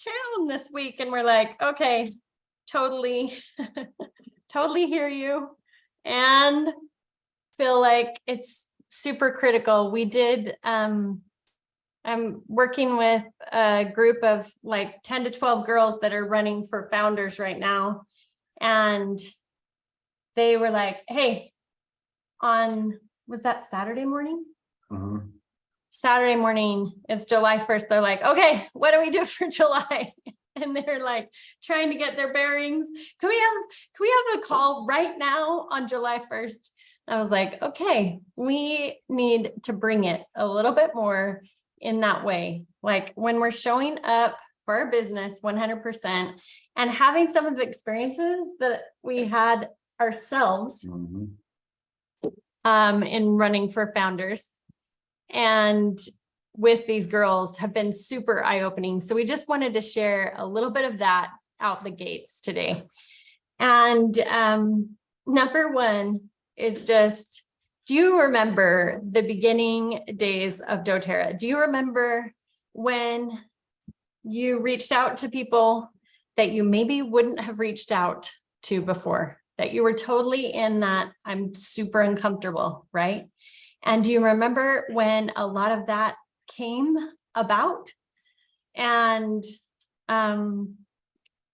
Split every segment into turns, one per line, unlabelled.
town this week. And we're like, okay, totally, totally hear you. And feel like it's super critical. We did, I'm working with a group of like 10 to 12 girls that are running for founders right now. And they were like, hey, was that Saturday morning? Mm-hmm. Saturday morning, it's July 1st. They're like, okay, what do we do for July? And they're like trying to get their bearings. Can we have a call right now on July 1st? I was like, okay, we need to bring it a little bit more in that way. Like when we're showing up for our business 100% and having some of the experiences that we had ourselves in running for founders and with these girls have been super eye-opening. So we just wanted to share a little bit of that out the gates today. And number one is just, do you remember the beginning days of doTERRA? Do you remember when you reached out to people that you maybe wouldn't have reached out to before, that you were totally in that I'm super uncomfortable, right? And do you remember when a lot of that came about and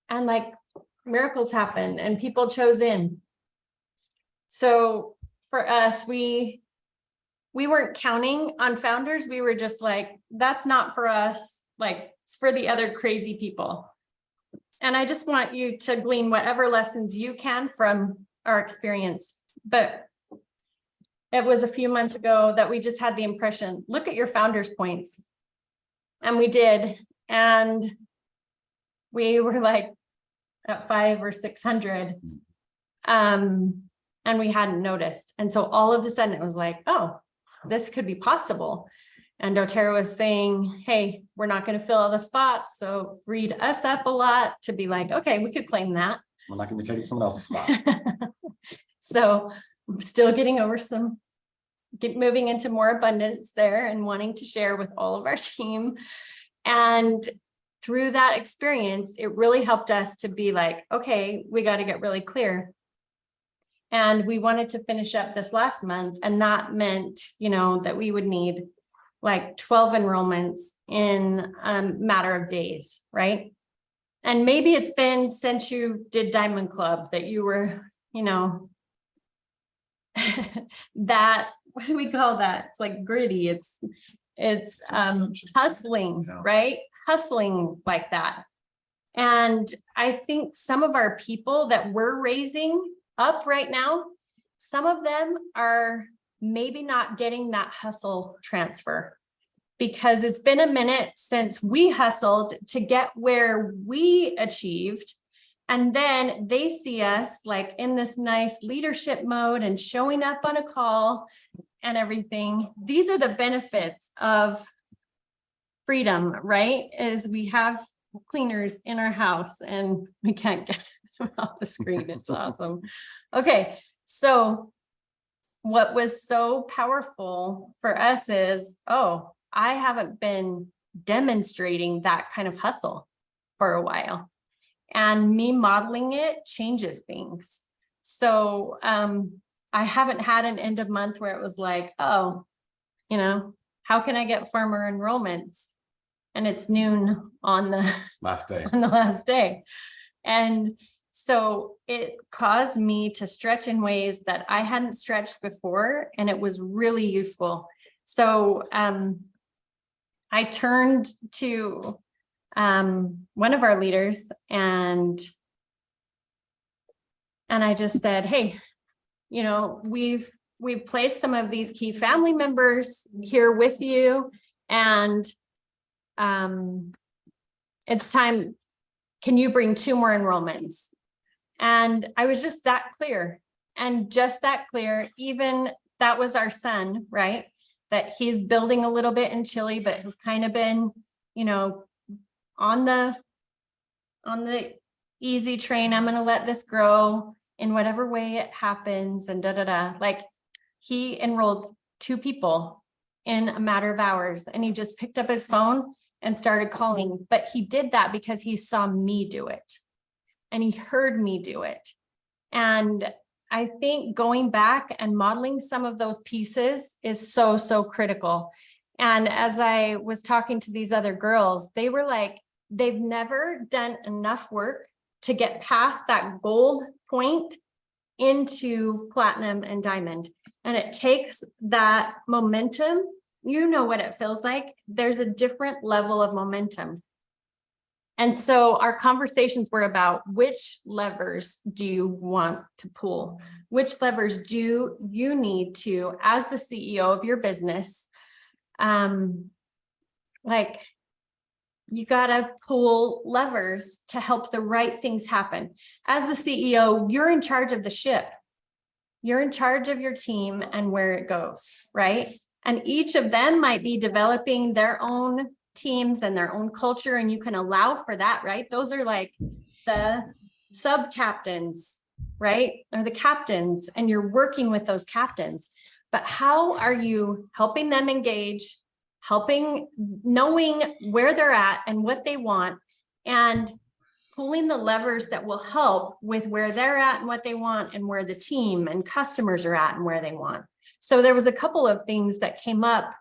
like miracles happened and people chose in? So for us, we weren't counting on founders. We were just like, that's not for us. Like it's for the other crazy people. And I just want you to glean whatever lessons you can from our experience. But it was a few months ago that we just had the impression, look at your founders points. And we did. And we were like at 500 or 600. And we hadn't noticed. And so all of a sudden it was like, oh, this could be possible. And doTERRA was saying, hey, we're not going to fill all the spots. So read us up a lot to be like, okay, we could claim that.
We're not going to be taking someone else's spot.
So I'm still getting over moving into more abundance there and wanting to share with all of our team. And through that experience, it really helped us to be like, okay, we got to get really clear. And we wanted to finish up this last month. And that meant, that we would need like 12 enrollments in a matter of days, right? And maybe it's been since you did Diamond Club that you were, that, what do we call that? It's like gritty. It's hustling, right? Hustling like that. And I think some of our people that we're raising up right now, some of them are maybe not getting that hustle transfer because it's been a minute since we hustled to get where we achieved. And then they see us like in this nice leadership mode and showing up on a call and everything. These are the benefits of freedom, right? Is we have cleaners in our house and we can't get them off the screen. It's awesome. Okay. So what was so powerful for us is, I haven't been demonstrating that kind of hustle for a while. And me modeling it changes things. So I haven't had an end of month where it was like, how can I get farmer enrollments? And it's noon on the
last day.
On the last day. And so it caused me to stretch in ways that I hadn't stretched before. And it was really useful. So I turned to one of our leaders and I just said, hey, we've placed some of these key family members here with you, and it's time. Can you bring 2 more enrollments? And I was just that clear, even that was our son, right? That he's building a little bit in Chile, but has kind of been, on the easy train. I'm going to let this grow in whatever way it happens and Like he enrolled 2 people in a matter of hours, and he just picked up his phone and started calling, but he did that because he saw me do it and he heard me do it. And I think going back and modeling some of those pieces is so, so critical. And as I was talking to these other girls, they were like, they've never done enough work to get past that gold point into platinum and diamond. And it takes that momentum. You know what it feels like. There's a different level of momentum. And so our conversations were about which levers do you want to pull? Which levers do you need to, as the CEO of your business, like you gotta pull levers to help the right things happen. As the CEO, you're in charge of the ship. You're in charge of your team and where it goes, right? And each of them might be developing their own teams and their own culture, and you can allow for that, right? Those are like the sub-captains, right? Or the captains, and you're working with those captains. But how are you helping them engage, knowing where they're at and what they want, and pulling the levers that will help with where they're at and what they want, and where the team and customers are at and where they want. So there was a couple of things that came up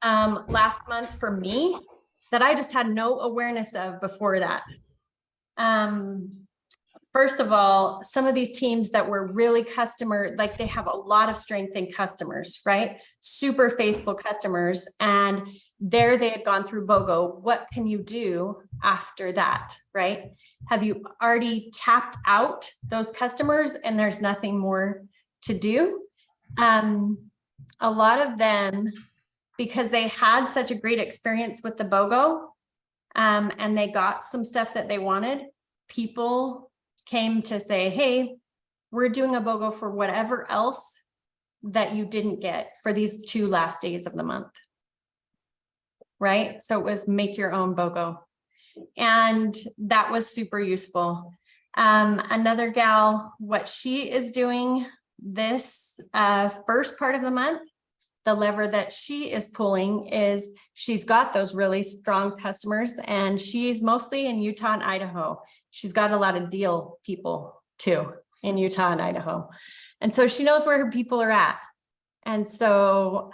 last month for me that I just had no awareness of before that. First of all, some of these teams that were really customer, like they have a lot of strength in customers, right? Super faithful customers. And there they had gone through BOGO. What can you do after that, right? Have you already tapped out those customers and there's nothing more to do? A lot of them, because they had such a great experience with the BOGO, and they got some stuff that they wanted, people came to say, hey, we're doing a BOGO for whatever else that you didn't get for these 2 last days of the month. Right? So it was make your own BOGO. And that was super useful. Another gal, what she is doing this first part of the month, the lever that she is pulling is she's got those really strong customers, and she's mostly in Utah and Idaho. She's got a lot of deal people too in Utah and Idaho. And so she knows where her people are at. And so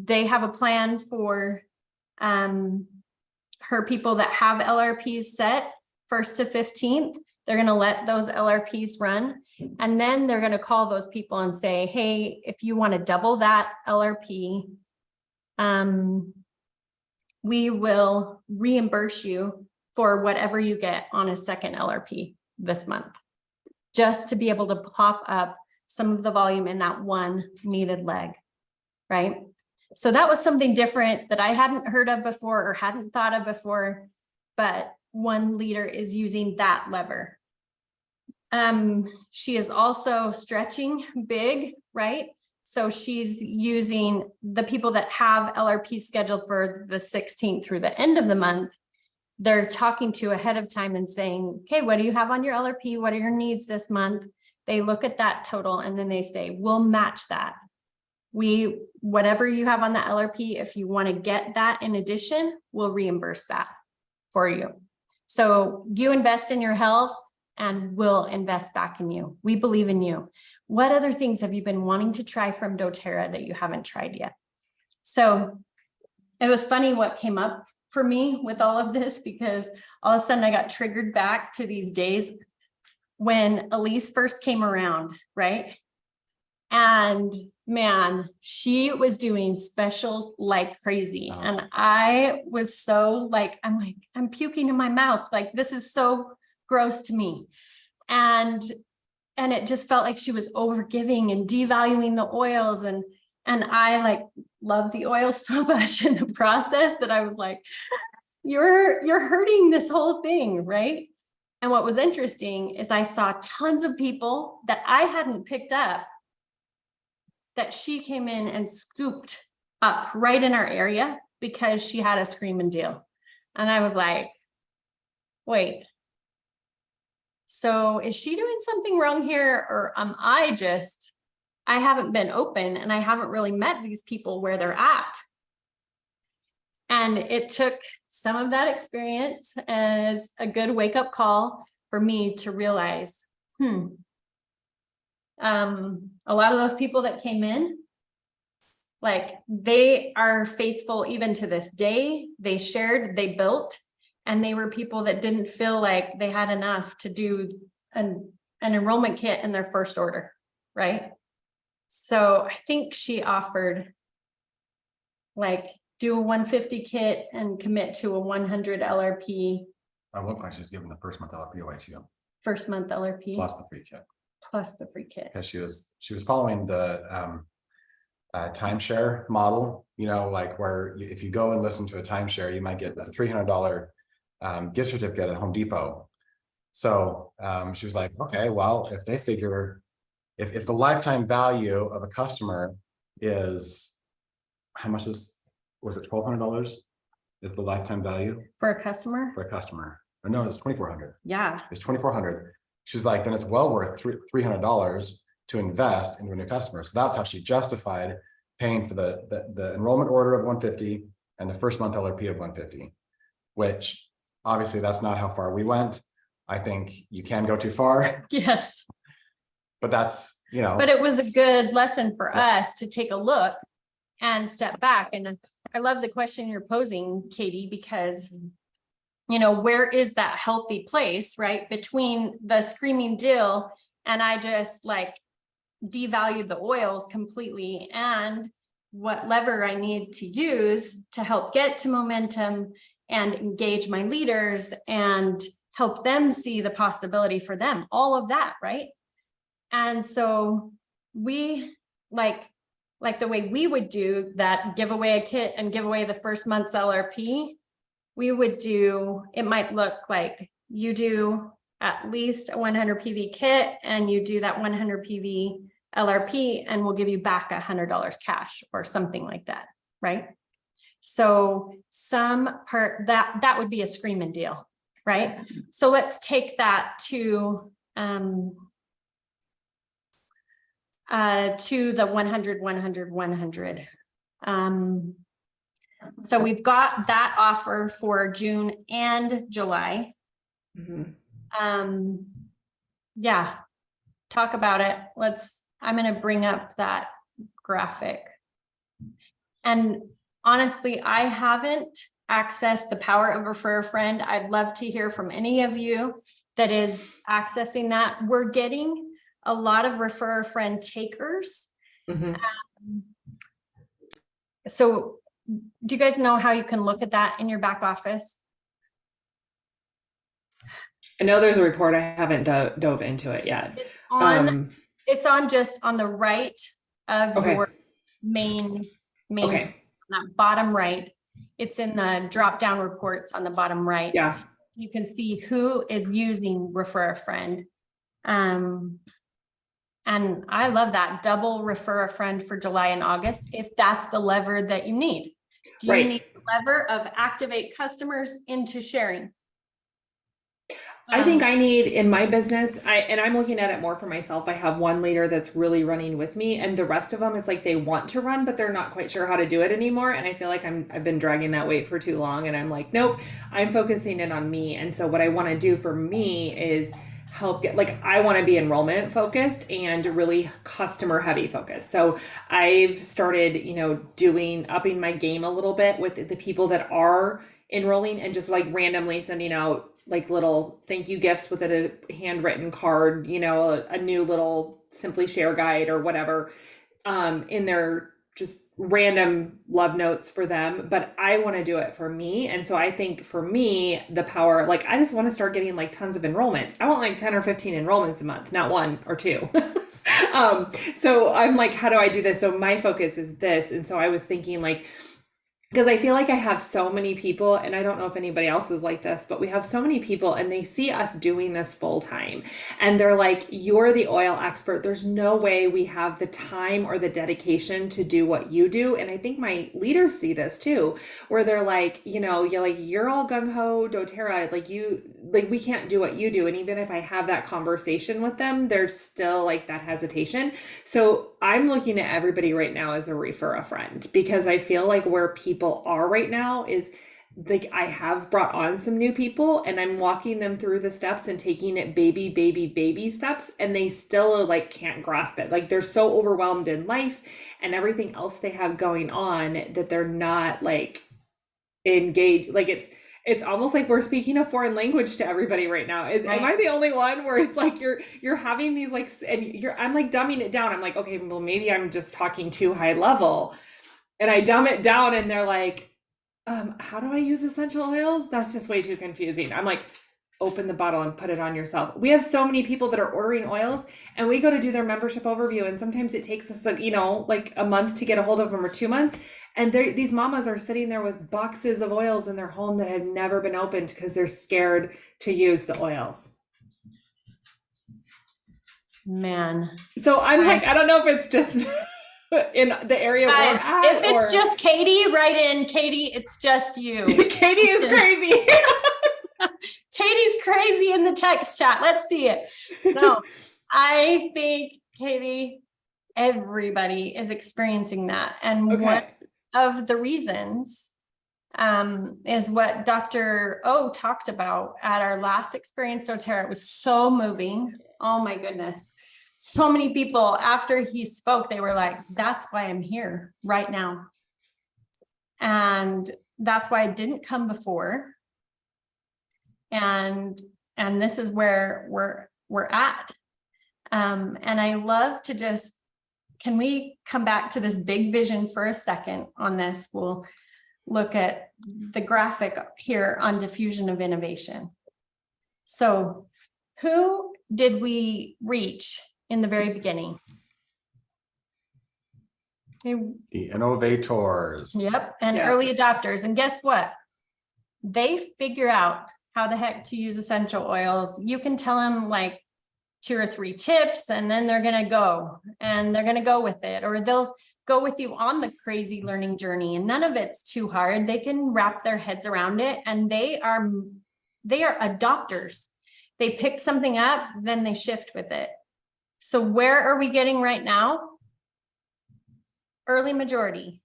they have a plan for her people that have LRPs set 1st to 15th. They're going to let those LRPs run. And then they're going to call those people and say, hey, if you want to double that LRP, we will reimburse you for whatever you get on a second LRP this month, just to be able to pop up some of the volume in that one needed leg, right? So that was something different that I hadn't heard of before or hadn't thought of before, but one leader is using that lever. She is also stretching big, right? So she's using the people that have LRP scheduled for the 16th through the end of the month. They're talking to ahead of time and saying, okay, what do you have on your LRP? What are your needs this month? They look at that total and then they say, we'll match that. Whatever you have on the LRP, if you want to get that in addition, we'll reimburse that for you. So you invest in your health and we'll invest back in you. We believe in you. What other things have you been wanting to try from doTERRA that you haven't tried yet? So it was funny what came up for me with all of this, because all of a sudden I got triggered back to these days when Elise first came around, right? And man, she was doing specials like crazy. And I was so like, I'm puking in my mouth. Like, this is so gross to me. And it just felt like she was overgiving and devaluing the oils. And I like love the oils so much in the process that I was like, you're hurting this whole thing, right? And what was interesting is I saw tons of people that I hadn't picked up that she came in and scooped up right in our area because she had a screaming deal. And I was like, wait, so is she doing something wrong here? Or am I haven't been open and I haven't really met these people where they're at. And it took some of that experience as a good wake up call for me to realize, a lot of those people that came in, like they are faithful even to this day. They shared, they built, and they were people that didn't feel like they had enough to do an enrollment kit in their first order, right? So I think she offered like do a 150 kit and commit to a 100 LRP.
At one point, she was giving the first month LRP away too,
First month LRP
plus the free kit.
plus the free kit.
Because she was following the timeshare model, you know, like where if you go and listen to a timeshare, you might get a $300 gift certificate at Home Depot. So she was like, okay, well, if they figure, if the lifetime value of a customer is, how much was it $1,200 is the lifetime value
For a customer?
for a customer? Or no, it's $2,400.
Yeah.
It's $2,400. She's like, then it's well worth $300 to invest into a new customer. So that's how she justified paying for the enrollment order of 150 and the first month LRP of 150, which obviously that's not how far we went. I think you can go too far.
Yes.
But that's, you know.
But it was a good lesson for us to take a look and step back. And I love the question you're posing, Katie, because, you know, where is that healthy place, right? Between the screaming deal and I just like devalued the oils completely, and what lever I need to use to help get to momentum and engage my leaders and help them see the possibility for them, all of that, right? And so we like the way we would do that, give away a kit and give away the first month's LRP, we would do, it might look like you do at least a 100 PV kit and you do that 100 PV LRP and we'll give you back $100 cash or something like that, right? So some part that would be a screaming deal, right? So let's take that to the 100, 100, 100. So we've got that offer for June and July.
Mm-hmm.
Yeah, talk about it. I'm going to bring up that graphic. And honestly, I haven't accessed the power of refer a friend. I'd love to hear from any of you that is accessing that. We're getting a lot of refer a friend takers.
Mm-hmm.
So do you guys know how you can look at that in your back office?
I know there's a report. I haven't dove into it yet.
It's on just on the right of
Okay.
your main
Okay.
screen, on that bottom right. It's in the drop down reports on the bottom right.
Yeah.
You can see who is using refer a friend. And I love that double refer a friend for July and August, if that's the lever that you need. Do you
Right.
need the lever of activate customers into sharing?
I think I need in my business, and I'm looking at it more for myself. I have one leader that's really running with me, and the rest of them, it's like they want to run, but they're not quite sure how to do it anymore. And I feel like I've been dragging that weight for too long. And I'm like, nope, I'm focusing in on me. And so what I want to do for me is help get, like, I want to be enrollment focused and really customer heavy focused. So I've started, upping my game a little bit with the people that are enrolling and just like randomly sending out like little thank you gifts with a handwritten card, a new little Simply Share guide or whatever, in their just random love notes for them. But I want to do it for me. And so I think for me, the power, like, I just want to start getting like tons of enrollments. I want like 10 or 15 enrollments a month, not one or two. So I'm like, how do I do this? So my focus is this. And so I was thinking like, because I feel like I have so many people, and I don't know if anybody else is like this, but we have so many people and they see us doing this full time and they're like, you're the oil expert. There's no way we have the time or the dedication to do what you do. And I think my leaders see this too, where they're like, you're all gung ho doTERRA, like like, we can't do what you do. And even if I have that conversation with them, there's still like that hesitation. So I'm looking at everybody right now as a refer a friend, because I feel like where people are right now is like, I have brought on some new people and I'm walking them through the steps and taking it baby steps, and they still like can't grasp it. Like, they're so overwhelmed in life and everything else they have going on that they're not like engaged. Like, it's almost like we're speaking a foreign language to everybody right now. Am I the only one where it's like you're having these like, and I'm like dumbing it down. I'm like, okay, well, maybe I'm just talking too high level, and I dumb it down and they're like, how do I use essential oils? That's just way too confusing. I'm like, open the bottle and put it on yourself. We have so many people that are ordering oils, and we go to do their membership overview, and sometimes it takes us, like a month to get a hold of them, or 2 months. And these mamas are sitting there with boxes of oils in their home that have never been opened because they're scared to use the oils.
Man.
So I'm like, I don't know if it's just in the area we're at.
If it's just Katie, write in. Katie, it's just you.
Katie is crazy.
Katie's crazy in the text chat. Let's see it. No, I think, Katie, everybody is experiencing that. And one of the reasons is what Dr. O talked about at our last experience, doTERRA. It was so moving. Oh my goodness. So many people, after he spoke, they were like, that's why I'm here right now. And that's why I didn't come before. And this is where we're at. And I love to just, can we come back to this big vision for a second on this? We'll look at the graphic here on diffusion of innovation. So who did we reach in the very beginning?
The innovators.
Yep. And early adopters. And guess what? They figure out how the heck to use essential oils. You can tell them like 2 or 3 tips, and then they're going to go with it, or they'll go with you on the crazy learning journey, and none of it's too hard. They can wrap their heads around it, and they are adopters. They pick something up, then they shift with it. So where are we getting right now? Early majority.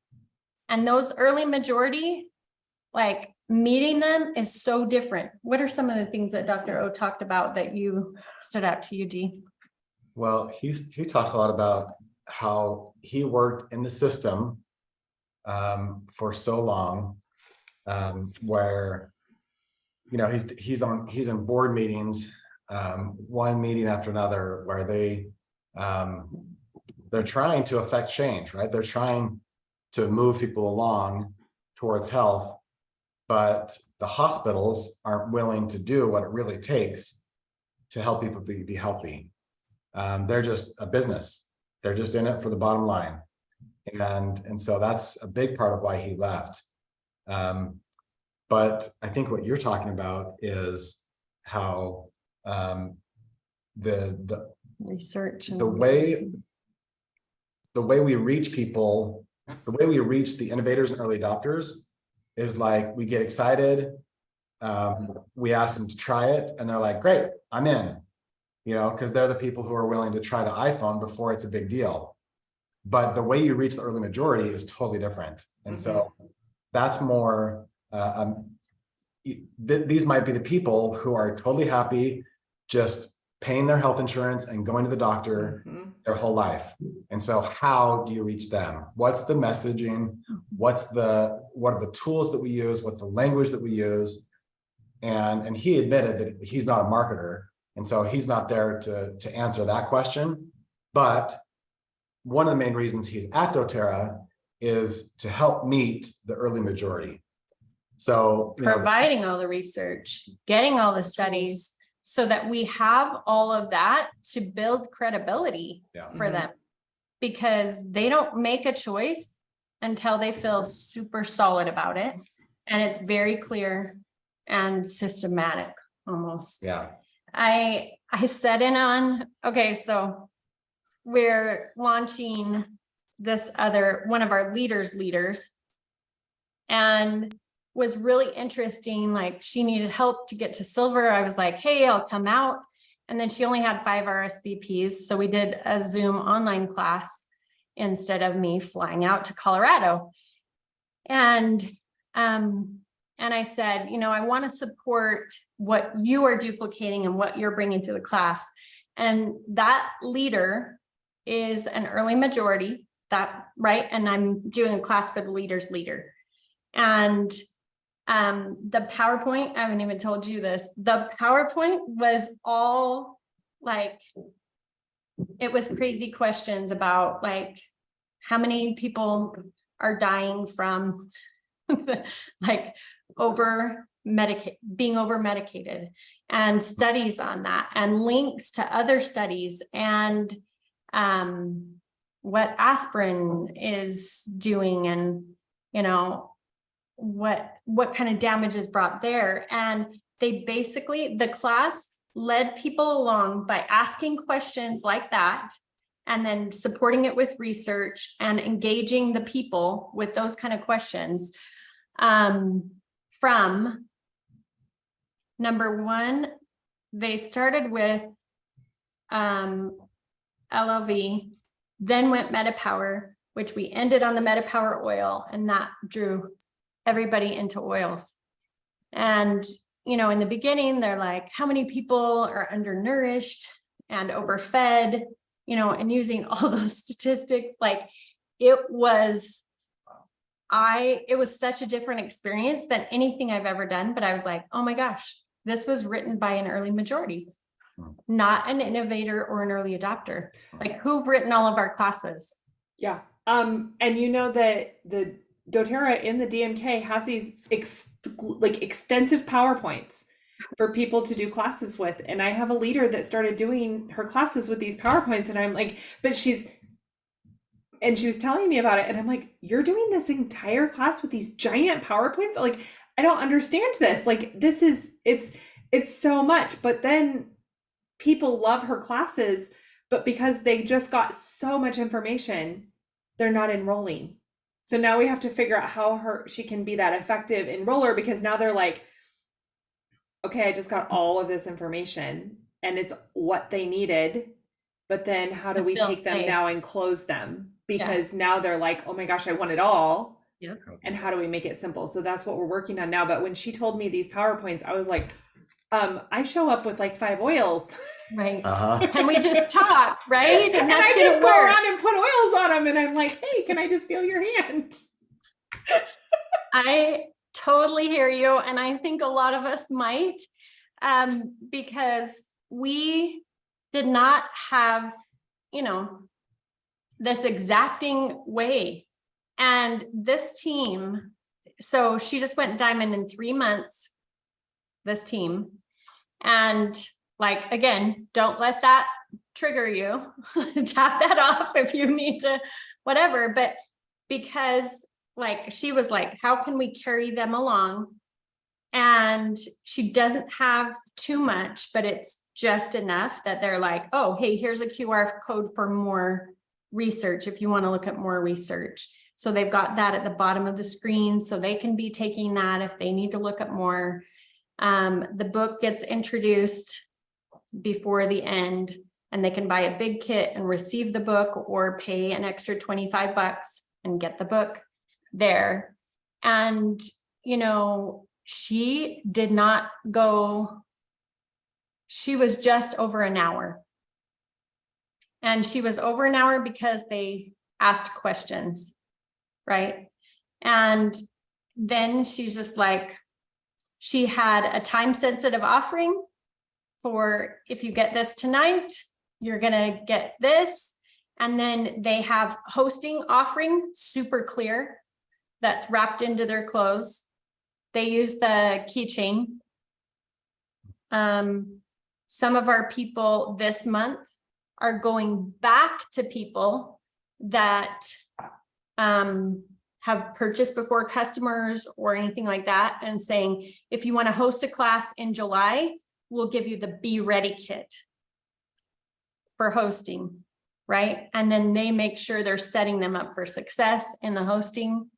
And those early majority, like, meeting them is so different. What are some of the things that Dr. O talked about that you stood out to you, Dee?
Well, he talked a lot about how he worked in the system for so long, where, you know, he's in board meetings, one meeting after another, where they're trying to affect change, right? They're trying to move people along towards health, but the hospitals aren't willing to do what it really takes to help people be healthy. They're just a business. They're just in it for the bottom line. And so that's a big part of why he left. But I think what you're talking about is how the
research,
the way we reach people, the way we reach the innovators and early adopters is like, we get excited, we ask them to try it, and they're like, great, I'm in, you know, because they're the people who are willing to try the iPhone before it's a big deal. But the way you reach the early majority is totally different. And so that's more, these might be the people who are totally happy just paying their health insurance and going to the doctor their whole life. And so how do you reach them? What's the messaging? What are the tools that we use? What's the language that we use? And he admitted that he's not a marketer. And so he's not there to answer that question. But one of the main reasons he's at doTERRA is to help meet the early majority. So
providing all the research, getting all the studies, so that we have all of that to build credibility for them, because they don't make a choice until they feel super solid about it. And it's very clear and systematic almost.
Yeah.
I set in on, okay, so we're launching this one of our leaders, and was really interesting. Like she needed help to get to silver. I was like, hey, I'll come out. And then she only had 5 RSVPs. So we did a Zoom online class instead of me flying out to Colorado. And I said, you know, I want to support what you are duplicating and what you're bringing to the class. And that leader is an early majority, that right. And I'm doing a class for the leader's leader. And the PowerPoint, I haven't even told you this, the PowerPoint was all like, it was crazy questions about like how many people are dying from like being over medicated, and studies on that, and links to other studies, and what aspirin is doing, and you know what kind of damage is brought there. And they basically, the class led people along by asking questions like that, and then supporting it with research and engaging the people with those kind of questions. From number one, they started with LLV, then went MetaPower, which we ended on the MetaPower oil, and that drew everybody into oils. And, you know, in the beginning, they're like, how many people are undernourished and overfed, you know, and using all those statistics, like it was such a different experience than anything I've ever done. But I was like, oh my gosh, this was written by an early majority, not an innovator or an early adopter. Like who've written all of our classes.
Yeah. And you know that the doTERRA in the DMK has these extensive PowerPoints for people to do classes with. And I have a leader that started doing her classes with these PowerPoints, and I'm like, she was telling me about it, and I'm like, you're doing this entire class with these giant PowerPoints? Like, I don't understand this. Like, it's so much. But then people love her classes, but because they just got so much information, they're not enrolling. So now we have to figure out how she can be that effective enroller, because now they're like, okay, I just got all of this information and it's what they needed. But then how do we take them now and close them? Because now they're like, oh my gosh, I want it all.
Yeah.
And how do we make it simple? So that's what we're working on now. But when she told me these PowerPoints, I was like, I show up with like 5 oils.
Right. And we just talk, right?
And I just go around and put oils on them. And I'm like, hey, can I just feel your hand?
I totally hear you. And I think a lot of us might, because we did not have, you know, this exacting way. And this team, so she just went diamond in 3 months, this team. And like, again, don't let that trigger you. Tap that off if you need to, whatever. But because like, she was like, how can we carry them along? And she doesn't have too much, but it's just enough that they're like, oh, hey, here's a QR code for more research if you want to look at more research. So they've got that at the bottom of the screen, so they can be taking that if they need to look at more. The book gets introduced before the end, and they can buy a big kit and receive the book, or pay an extra $25 and get the book there. And, you know, she did not go, she was just over an hour. And she was over an hour because they asked questions, right? And then she's just like, she had a time sensitive offering for, if you get this tonight, you're gonna get this. And then they have hosting offering, super clear, that's wrapped into their clothes. They use the keychain. Some of our people this month are going back to people that have purchased before, customers or anything like that, and saying, if you want to host a class in July, we'll give you the Be Ready kit for hosting, right? And then they make sure they're setting them up for success in the hosting.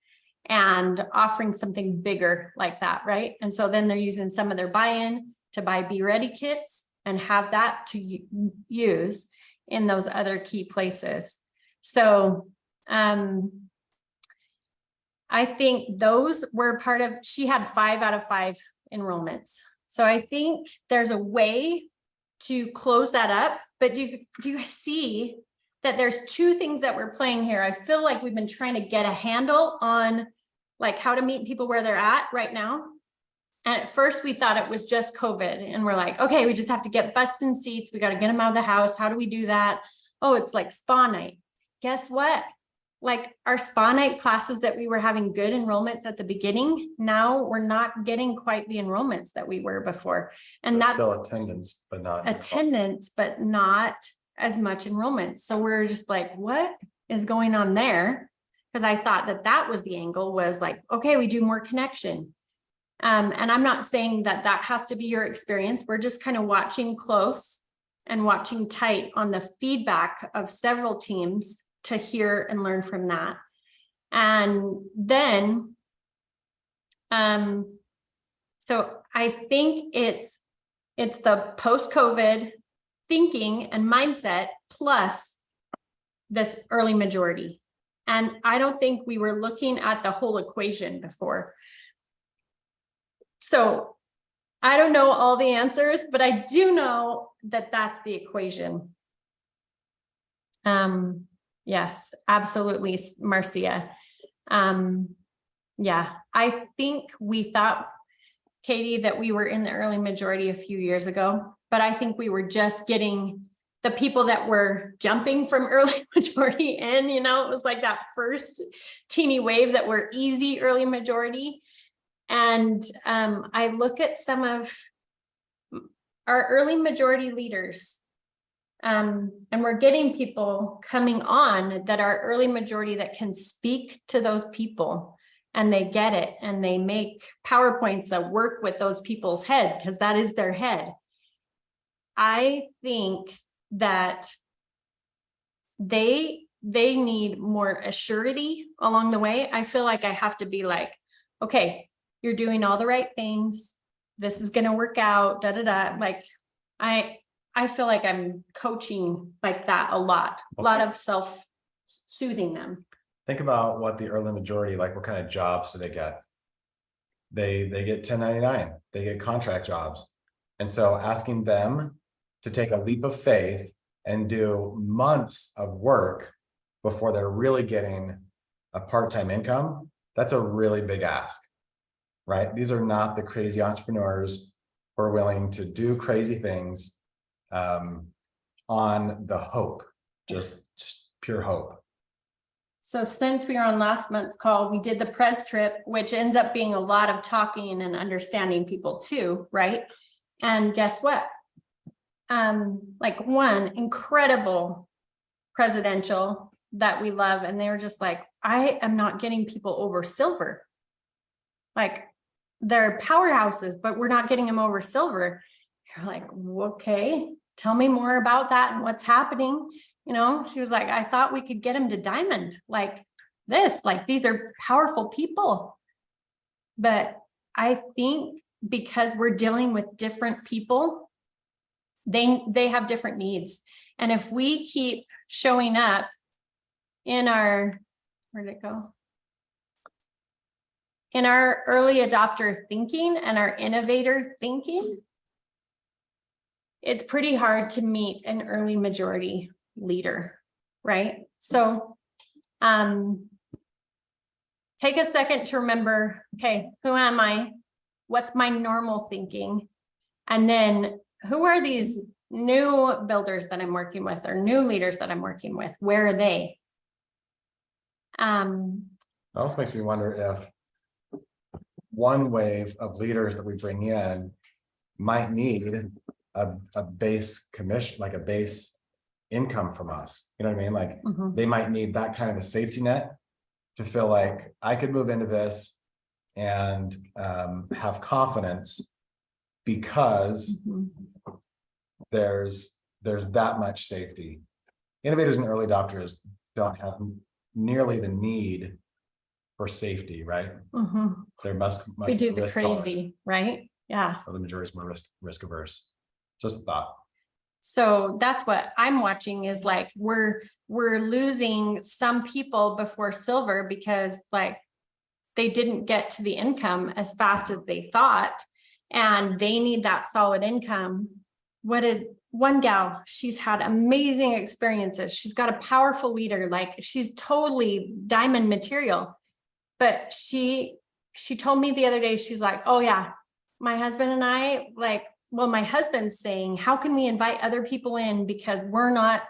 and offering something bigger like that, right? And so then they're using some of their buy-in to buy Be Ready kits and have that to use in those other key places. So I think those were part of, she had 5 out of 5 enrollments. So I think there's a way to close that up, but do you see that there's 2 things that we're playing here? I feel like we've been trying to get a handle on like how to meet people where they're at right now. And at first we thought it was just COVID, and we're like, okay, we just have to get butts in seats. We got to get them out of the house. How do we do that? Oh, it's like spa night. Guess what? Like our spa night classes that we were having good enrollments at the beginning, now we're not getting quite the enrollments that we were before. And that's
still attendance, but not
as much enrollment. So we're just like, what is going on there? Because I thought that was the angle, was like, okay, we do more connection. And I'm not saying that has to be your experience. We're just kind of watching close and watching tight on the feedback of several teams to hear and learn from that. And then, so I think it's the post-COVID thinking and mindset plus this early majority. And I don't think we were looking at the whole equation before. So I don't know all the answers, but I do know that that's the equation. Yes, absolutely, Marcia. Yeah, I think we thought, Katie, that we were in the early majority a few years ago, but I think we were just getting the people that were jumping from early majority in, it was like that first teeny wave that were easy early majority. And I look at some of our early majority leaders, and we're getting people coming on that are early majority that can speak to those people, and they get it, and they make PowerPoints that work with those people's head, because that is their head. I think that they need more assurity along the way. I feel like I have to be like, okay, you're doing all the right things. This is going to work out, Like I feel like I'm coaching like that a lot of self-soothing them.
Think about what the early majority, like what kind of jobs do they get? They get 1099, they get contract jobs. And so asking them to take a leap of faith and do months of work before they're really getting a part-time income, that's a really big ask, right? These are not the crazy entrepreneurs who are willing to do crazy things on the hope, just pure hope.
So since we were on last month's call, we did the press trip, which ends up being a lot of talking and understanding people too, right? And guess what? Like one incredible presidential that we love, and they were just like, I am not getting people over silver. Like they're powerhouses, but we're not getting them over silver. You're like, okay, tell me more about that and what's happening. She was like, I thought we could get them to diamond like this, like these are powerful people. But I think because we're dealing with different people, they have different needs. And if we keep showing up in our, where'd it go? In our early adopter thinking and our innovator thinking, it's pretty hard to meet an early majority leader, right? So take a second to remember, okay, who am I? What's my normal thinking? And then who are these new builders that I'm working with, or new leaders that I'm working with? Where are they?
It also makes me wonder if one wave of leaders that we bring in might need a base commission, like a base income from us. You know what I mean? Like they might need that kind of a safety net to feel like I could move into this and have confidence because there's that much safety. Innovators and early adopters don't have nearly the need for safety, right?
Mhm.
They're much
We do the
risk tolerant.
crazy, right? Yeah.
Or the majority is more risk averse. Just a thought.
So that's what I'm watching is like, we're losing some people before silver because like they didn't get to the income as fast as they thought. And they need that solid income. What did one gal, she's had amazing experiences. She's got a powerful leader, like she's totally diamond material. But she told me the other day, she's like, oh yeah, my husband and I like, well, my husband's saying, how can we invite other people in because we're not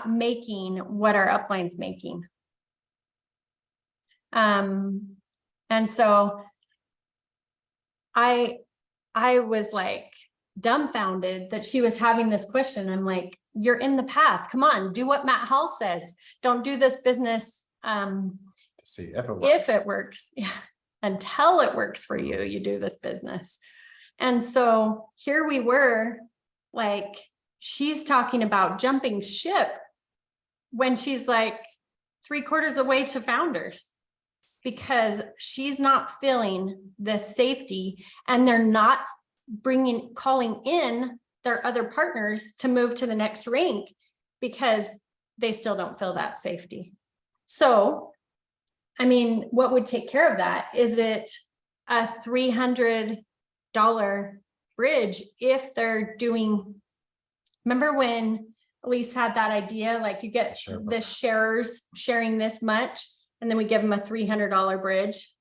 making what our upline's making. And so I was like dumbfounded that she was having this question. I'm like, you're in the path. Come on, do what Matt Hall says. Don't do this business
To see if it works.
if it works. Yeah. Until it works for you, you do this business. And so here we were, like, she's talking about jumping ship when she's like 3/4 of the way to founders, because she's not feeling the safety and they're not calling in their other partners to move to the next rank because they still don't feel that safety. So, I mean, what would take care of that? Is it a $300 bridge if they're doing, remember when Elise had that idea, like you get
Sure.
the sharers sharing this much, and then we give them a $300 bridge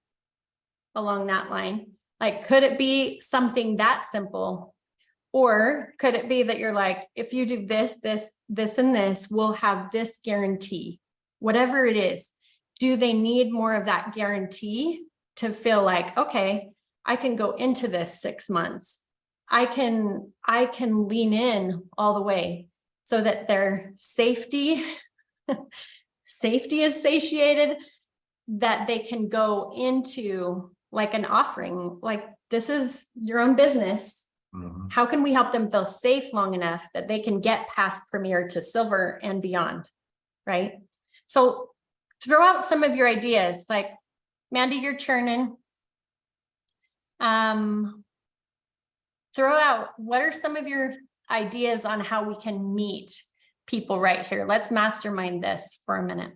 along that line. Like, could it be something that simple? Or could it be that you're like, if you do this, this, this, and this, we'll have this guarantee, whatever it is. Do they need more of that guarantee to feel like, okay, I can go into this 6 months. I can lean in all the way so that their safety is satiated, that they can go into like an offering, like this is your own business.
Mhm.
How can we help them feel safe long enough that they can get past premier to silver and beyond, right? So throw out some of your ideas, like Mandy, you're churning. Throw out, what are some of your ideas on how we can meet people right here? Let's mastermind this for a minute.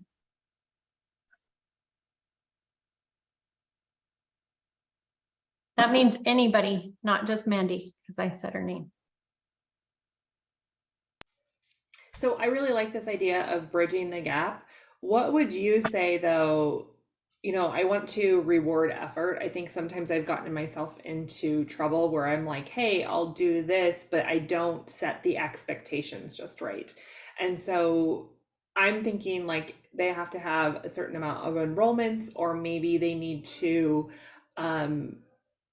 That means anybody, not just Mandy, because I said her name.
So I really like this idea of bridging the gap. What would you say though? You know, I want to reward effort. I think sometimes I've gotten myself into trouble where I'm like, hey, I'll do this, but I don't set the expectations just right. And so I'm thinking like they have to have a certain amount of enrollments, or maybe they need to,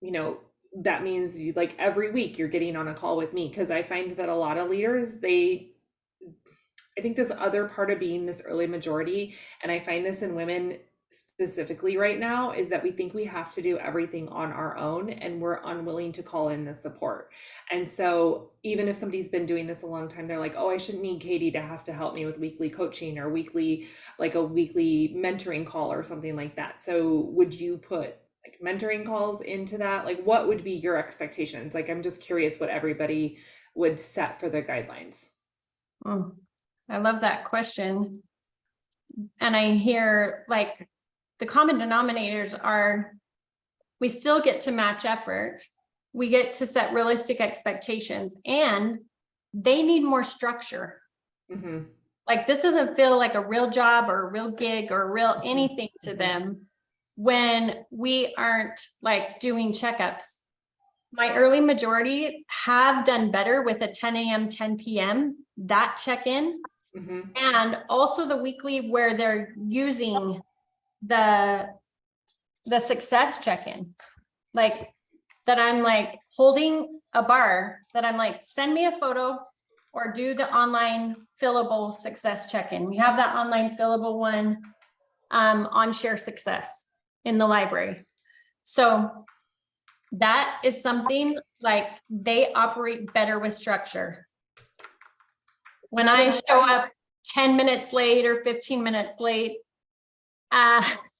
you know, that means like every week you're getting on a call with me. Cause I find that a lot of leaders, I think this other part of being this early majority, and I find this in women specifically right now, is that we think we have to do everything on our own and we're unwilling to call in the support. And so even if somebody's been doing this a long time, they're like, oh, I shouldn't need Katie to have to help me with weekly coaching or weekly, like a weekly mentoring call or something like that. So would you put like mentoring calls into that? Like what would be your expectations? Like, I'm just curious what everybody would set for the guidelines.
I love that question. And I hear like the common denominators are, we still get to match effort. We get to set realistic expectations, and they need more structure.
Mm-hmm.
Like this doesn't feel like a real job or a real gig or real anything to them when we aren't like doing checkups. My early majority have done better with a 10 a.m., 10 p.m. that check-in.
Mm-hmm.
And also the weekly where they're using the success check-in, like that I'm like holding a bar that I'm like, send me a photo or do the online fillable success check-in. We have that online fillable one on Share Success in the library. So that is something like they operate better with structure. When I show up 10 minutes late or 15 minutes late,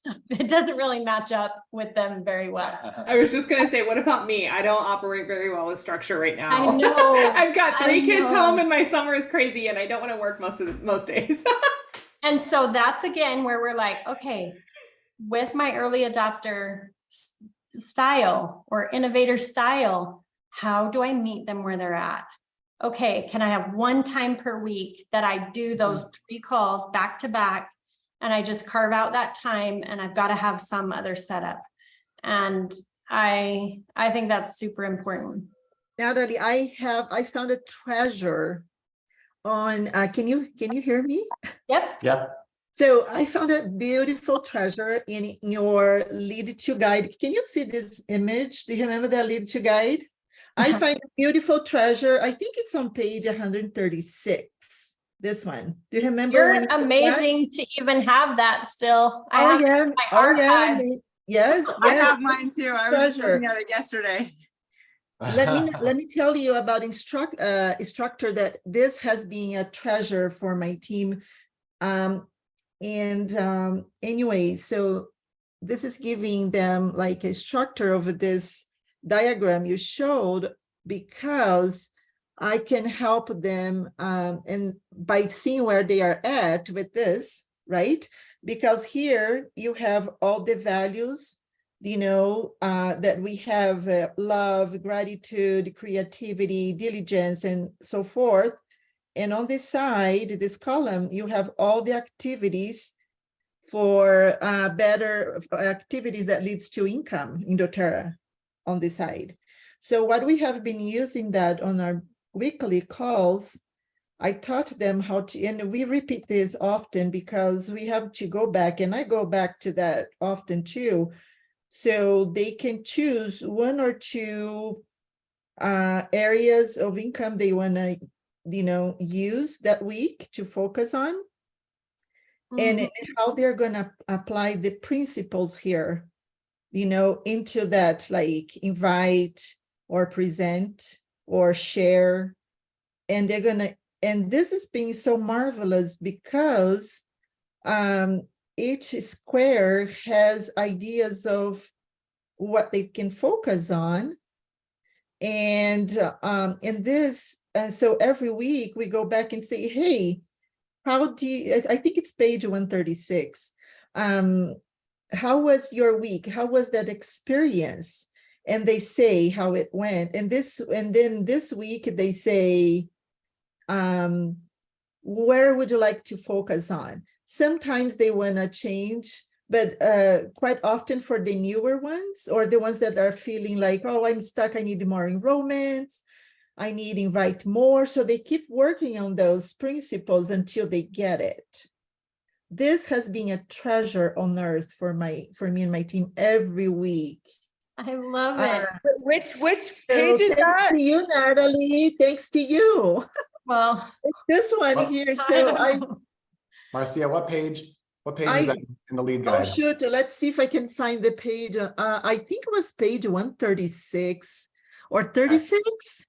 it doesn't really match up with them very well.
I was just gonna say, what about me? I don't operate very well with structure right now.
I know.
I've got three
I
kids
know.
home, and my summer is crazy, and I don't want to work most days.
And so that's again where we're like, okay, with my early adopter style or innovator style, how do I meet them where they're at? Okay, can I have one time per week that I do those 3 calls back to back, and I just carve out that time, and I've got to have some other setup. And I think that's super important.
Natalie, I found a treasure on, can you hear me?
Yep.
Yep.
So I found a beautiful treasure in your lead to guide. Can you see this image? Do you remember that lead to guide? I find a beautiful treasure. I think it's on page 136. This one. Do you remember?
You're
when you did that?
amazing to even have that still. I
Oh
have
yeah.
my
Oh yeah.
archives.
Yes.
I
Yes.
have mine too. I was just
Treasure.
looking at it yesterday.
Let me tell you about instructor that this has been a treasure for my team. Anyway, so this is giving them like a structure of this diagram you showed, because I can help them and by seeing where they are at with this, right? Because here you have all the values, you know, that we have love, gratitude, creativity, diligence, and so forth. And on this side, this column, you have all the activities for better activities that leads to income in doTERRA on this side. So what we have been using that on our weekly calls, I taught them how to, and we repeat this often because we have to go back, and I go back to that often too. So they can choose 1 or 2 areas of income they want to, you know, use that week to focus on, and how they're going to apply the principles here, you know, into that, like invite or present or share. And they're going to, and this is being so marvelous because each square has ideas of what they can focus on. And in this, so every week we go back and say, hey, how do you, I think it's page 136. How was your week? How was that experience? And they say how it went. And then this week they say, where would you like to focus on? Sometimes they want to change, but quite often for the newer ones, or the ones that are feeling like, oh, I'm stuck, I need more enrollments, I need invite more. So they keep working on those principles until they get it. This has been a treasure on earth for me and my team every week.
I love it.
Which
So
page is
thanks
that?
to you, Natalie. Thanks to you.
Well,
It's this one
Well,
here.
I
So
don't
I
know.
Marcia, what page
I-
is that in the lead
Oh,
guide?
shoot. Let's see if I can find the page. I think it was page 136 or 36,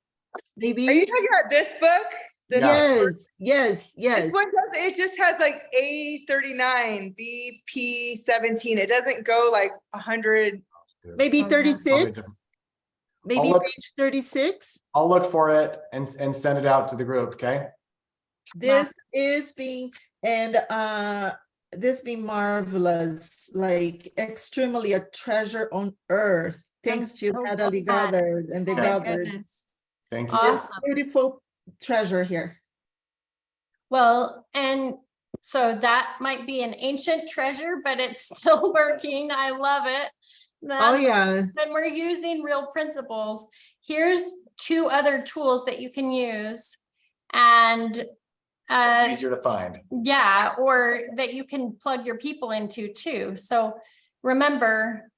maybe.
Are you talking about this book?
Yeah.
Yes.
This one does, it just has like A39, BP17. It doesn't go like 100.
Maybe
Oh, yeah.
36. Maybe
look-
page 36.
I'll look for it and send it out to the group, okay?
This is being, and this being marvelous, like extremely a treasure on earth. Thanks to
so
Natalie
glad.
Goddard and the
Oh my
Goddards.
goodness.
Thank you.
Awesome.
This beautiful treasure here.
Well, and so that might be an ancient treasure, but it's still working. I love it.
Oh
That's-
yeah.
And we're using real principles. Here's 2 other tools that you can use. And
Easier to find.
yeah, or that you can plug your people into too. So remember,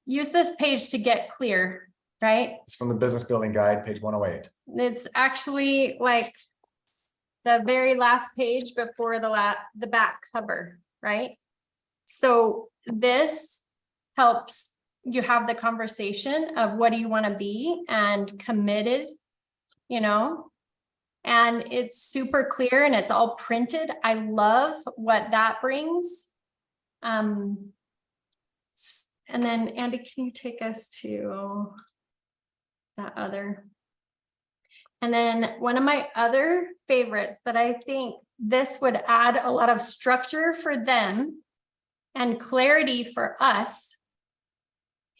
use this page to get clear, right?
It's from the business building guide, page 108.
It's actually like the very last page before the back cover, right? So this helps you have the conversation of what do you want to be and committed, you know, and it's super clear and it's all printed. I love what that brings. And then Andy, can you take us to that other? And then one of my other favorites that I think this would add a lot of structure for them and clarity for us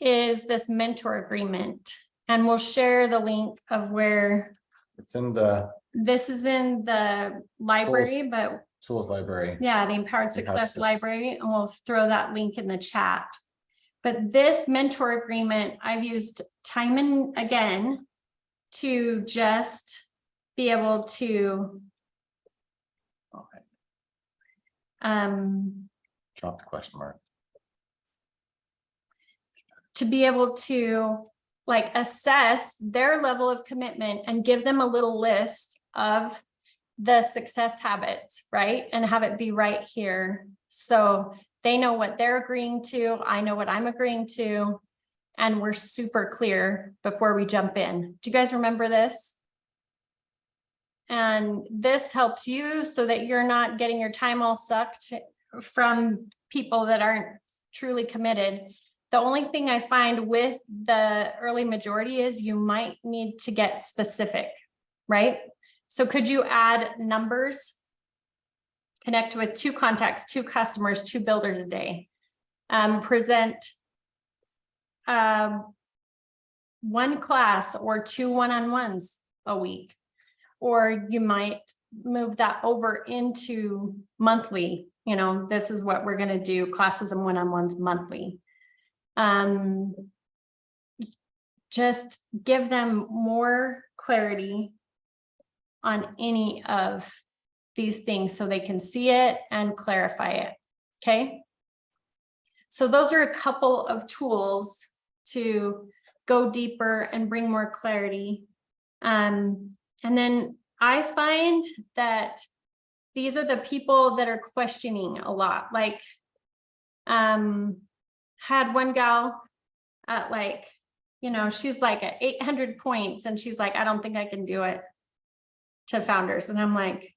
is this mentor agreement. And we'll share the link of where
It's in the
this is in the library, but
tools library.
yeah, the Empowered Success
Success.
Library, and we'll throw that link in the chat. But this mentor agreement, I've used time and again to just be able to
Drop the question mark.
to be able to like assess their level of commitment and give them a little list of the success habits, right? And have it be right here. So they know what they're agreeing to. I know what I'm agreeing to. And we're super clear before we jump in. Do you guys remember this? And this helps you so that you're not getting your time all sucked from people that aren't truly committed. The only thing I find with the early majority is you might need to get specific, right? So could you add numbers? Connect with 2 contacts, 2 customers, 2 builders a day. Present 1 class or 2 one-on-ones a week. Or you might move that over into monthly. You know, this is what we're going to do, classes and one-on-ones monthly. Just give them more clarity on any of these things so they can see it and clarify it. Okay. So those are a couple of tools to go deeper and bring more clarity. And then I find that these are the people that are questioning a lot. Like, had one gal at like, you know, she's like at 800 points and she's like, I don't think I can do it to founders. And I'm like,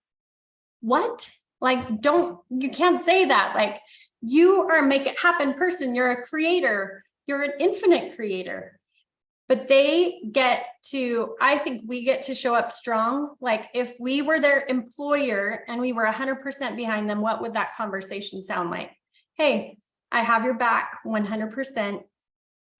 what? Like, you can't say that. Like, you are a make it happen person. You're a creator. You're an infinite creator. But they get to, I think we get to show up strong. Like if we were their employer and we were 100% behind them, what would that conversation sound like? Hey, I have your back 100%.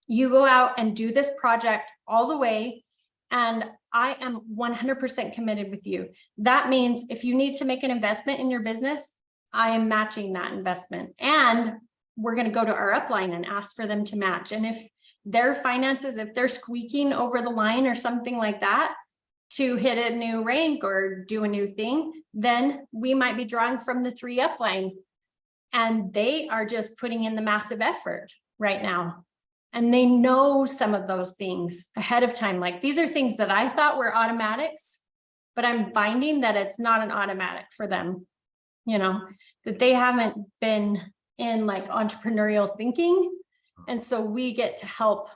You go out and do this project all the way. And I am 100% committed with you. That means if you need to make an investment in your business, I am matching that investment. And we're going to go to our upline and ask for them to match. And if their finances, if they're squeaking over the line or something like that to hit a new rank or do a new thing, then we might be drawing from the 3 upline. And they are just putting in the massive effort right now. And they know some of those things ahead of time. Like these are things that I thought were automatics, but I'm finding that it's not an automatic for them, you know, that they haven't been in like entrepreneurial thinking. And so we get to help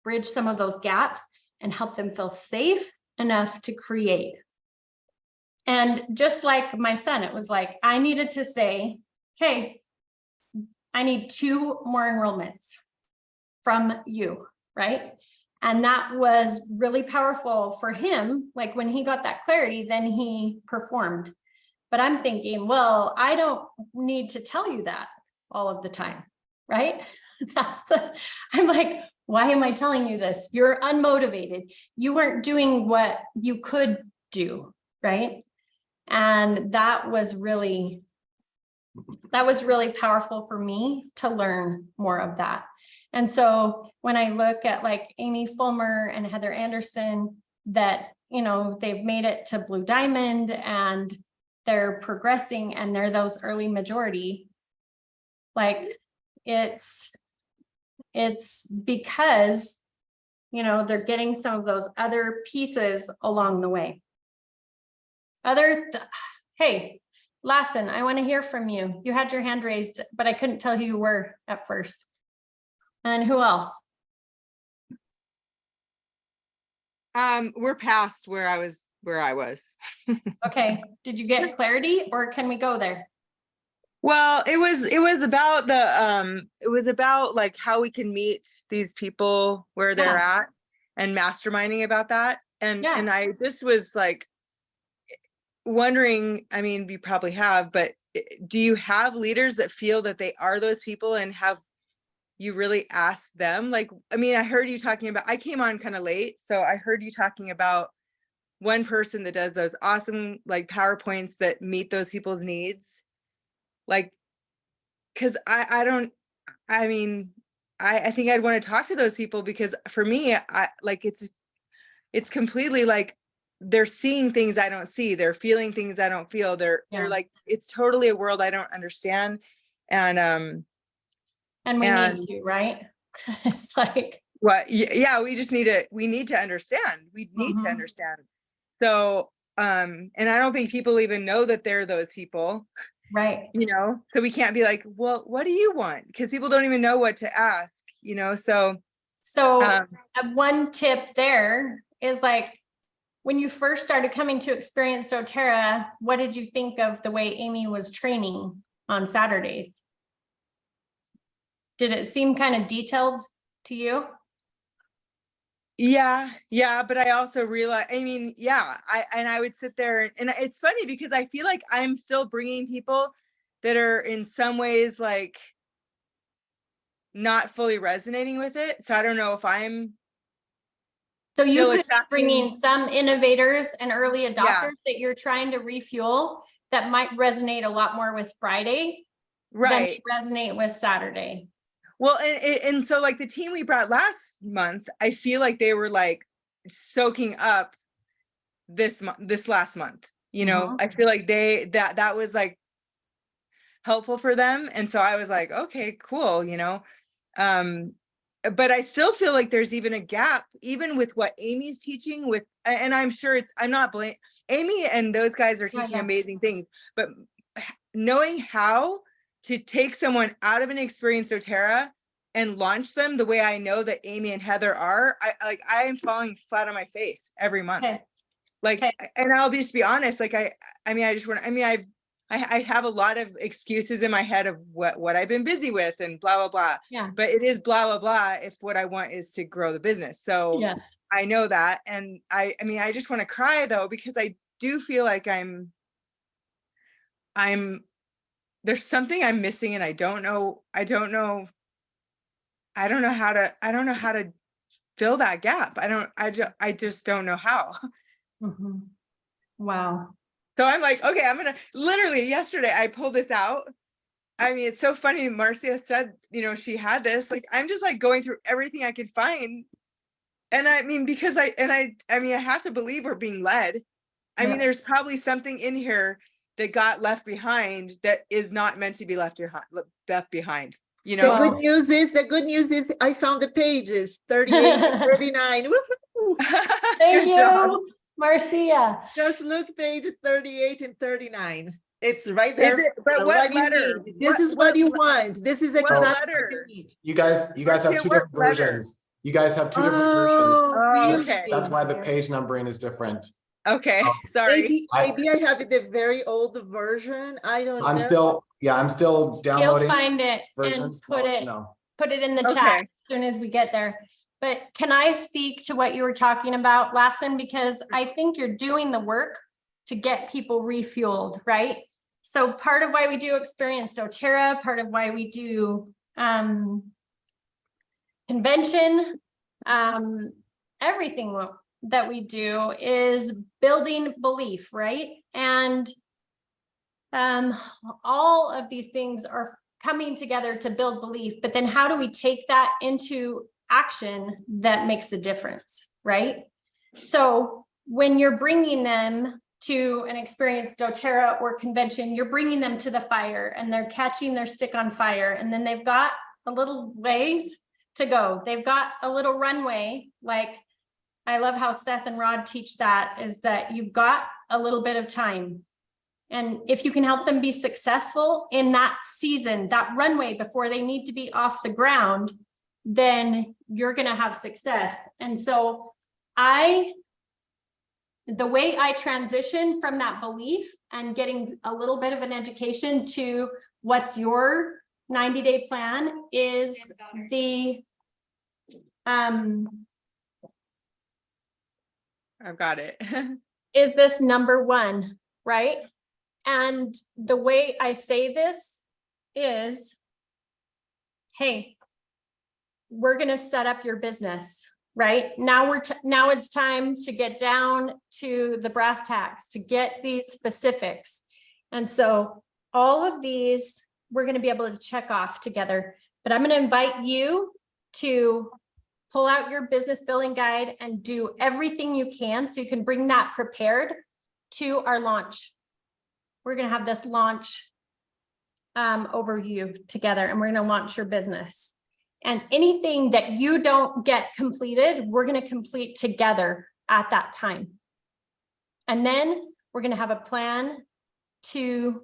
bridge some of those gaps and help them feel safe enough to create. And just like my son, it was like, I needed to say, okay, I need 2 more enrollments from you, right? And that was really powerful for him. Like when he got that clarity, then he performed. But I'm thinking, well, I don't need to tell you that all of the time, right? I'm like, why am I telling you this? You're unmotivated. You weren't doing what you could do, right? And that was really powerful for me to learn more of that. And so when I look at like Amy Fulmer and Heather Anderson, that, you know, they've made it to Blue Diamond and they're progressing and they're those early majority, like it's because, you know, they're getting some of those other pieces along the way. Hey, Lassen, I want to hear from you. You had your hand raised, but I couldn't tell who you were at first. And who else?
We're past where I was.
Okay. Did you get clarity or can we go there?
Well, it was about it was about like how we can meet these people where they're
Yeah.
at and masterminding about that. And
Yeah.
I just was like wondering, I mean, you probably have, but do you have leaders that feel that they are those people, and have you really asked them? Like, I mean, I heard you talking about, I came on kind of late, so I heard you talking about one person that does those awesome like PowerPoints that meet those people's needs. Like, because I don't, I mean, I think I'd want to talk to those people, because for me, I like it's completely like they're seeing things I don't see, they're feeling things I don't feel, they're
Yeah.
like, it's totally a world I don't understand. And
And we
and
need to, right? It's like,
yeah, we need to understand, we need to
Mhm.
understand. So and I don't think people even know that they're those people,
Right.
you know, so we can't be like, well, what do you want? Because people don't even know what to ask, you know. So
So
um
one tip there is like, when you first started coming to Experience doTERRA, what did you think of the way Amy was training on Saturdays? Did it seem kind of detailed to you?
yeah, but I also realize, I mean, yeah, I would sit there, and it's funny because I feel like I'm still bringing people that are in some ways like not fully resonating with it. So I don't know if I'm
So you
still
could be
attracting,
bringing some innovators and early
yeah,
adopters that you're trying to refuel that might resonate a lot more with Friday than
right.
they resonate with Saturday.
Well, and so like the team we brought last month, I feel like they were like soaking up this last month. You know,
Mhm.
I feel like that was like helpful for them. And so I was like, okay, cool, you know. Um, but I still feel like there's even a gap, even with what Amy's teaching with, and I'm sure I'm not blame Amy, and those guys are teaching
yeah.
amazing things, but knowing how to take someone out of an Experience doTERRA and launch them the way I know that Amy and Heather are, I am falling flat on my face every month.
Okay.
Like,
Okay.
and I'll just be honest, like I mean, I just want, I mean, I have a lot of excuses in my head of what I've been busy with and blah, blah, blah.
Yeah.
But it is blah, blah, blah if what I want is to grow the business. So
Yes.
I know that. And I mean, I just want to cry though, because I do feel like there's something I'm missing, and I don't know how to fill that gap. I just don't know how.
Mhm. Wow.
So I'm like, okay, I'm gonna literally yesterday I pulled this out. I mean, it's so funny. Marcia said, you know, she had this. Like, I'm just like going through everything I could find. And I mean, because I mean, I have to believe we're being led. I mean,
Yeah.
there's probably something in here that got left behind that is not meant to be left behind, you
The
know?
good news is I found the pages 38 and 39. Woohoo!
Thank
Good job.
you, Marcia.
Just look page 38 and 39. It's right
Is
there.
it, but
for
what
you
letter?
need. This is what you want. This is
What
exactly what
letter?
you need.
You guys have
Marcia,
two
what
different
letter?
versions. You guys have two different versions.
Oh,
Oh,
really?
okay.
That's why the page numbering is different.
Okay,
Um,
sorry.
Maybe I have the very old version. I don't
I'm
know.
still
He'll
downloading
find it and
versions.
put
I'll let you
it,
know.
put it in the chat
Okay.
as soon as we get there. But can I speak to what you were talking about, Lassen? Because I think you're doing the work to get people refueled, right? So part of why we do Experience doTERRA, part of why we do convention, everything that we do is building belief, right? And all of these things are coming together to build belief, but then how do we take that into action that makes a difference, right? So when you're bringing them to an Experience doTERRA or convention, you're bringing them to the fire and they're catching their stick on fire, and then they've got a little ways to go. They've got a little runway. Like, I love how Seth and Rod teach that, is that you've got a little bit of time. And if you can help them be successful in that season, that runway before they need to be off the ground, then you're going to have success. And so the way I transition from that belief and getting a little bit of an education to what's your 90-day plan is the,
I've got it.
is this number one, right? And the way I say this is, hey, we're going to set up your business, right? Now now it's time to get down to the brass tacks, to get these specifics. And so all of these, we're going to be able to check off together, but I'm going to invite you to pull out your business building guide and do everything you can so you can bring that prepared to our launch. We're going to have this launch overview together, and we're going to launch your business. And anything that you don't get completed, we're going to complete together at that time. And then we're going to have a plan to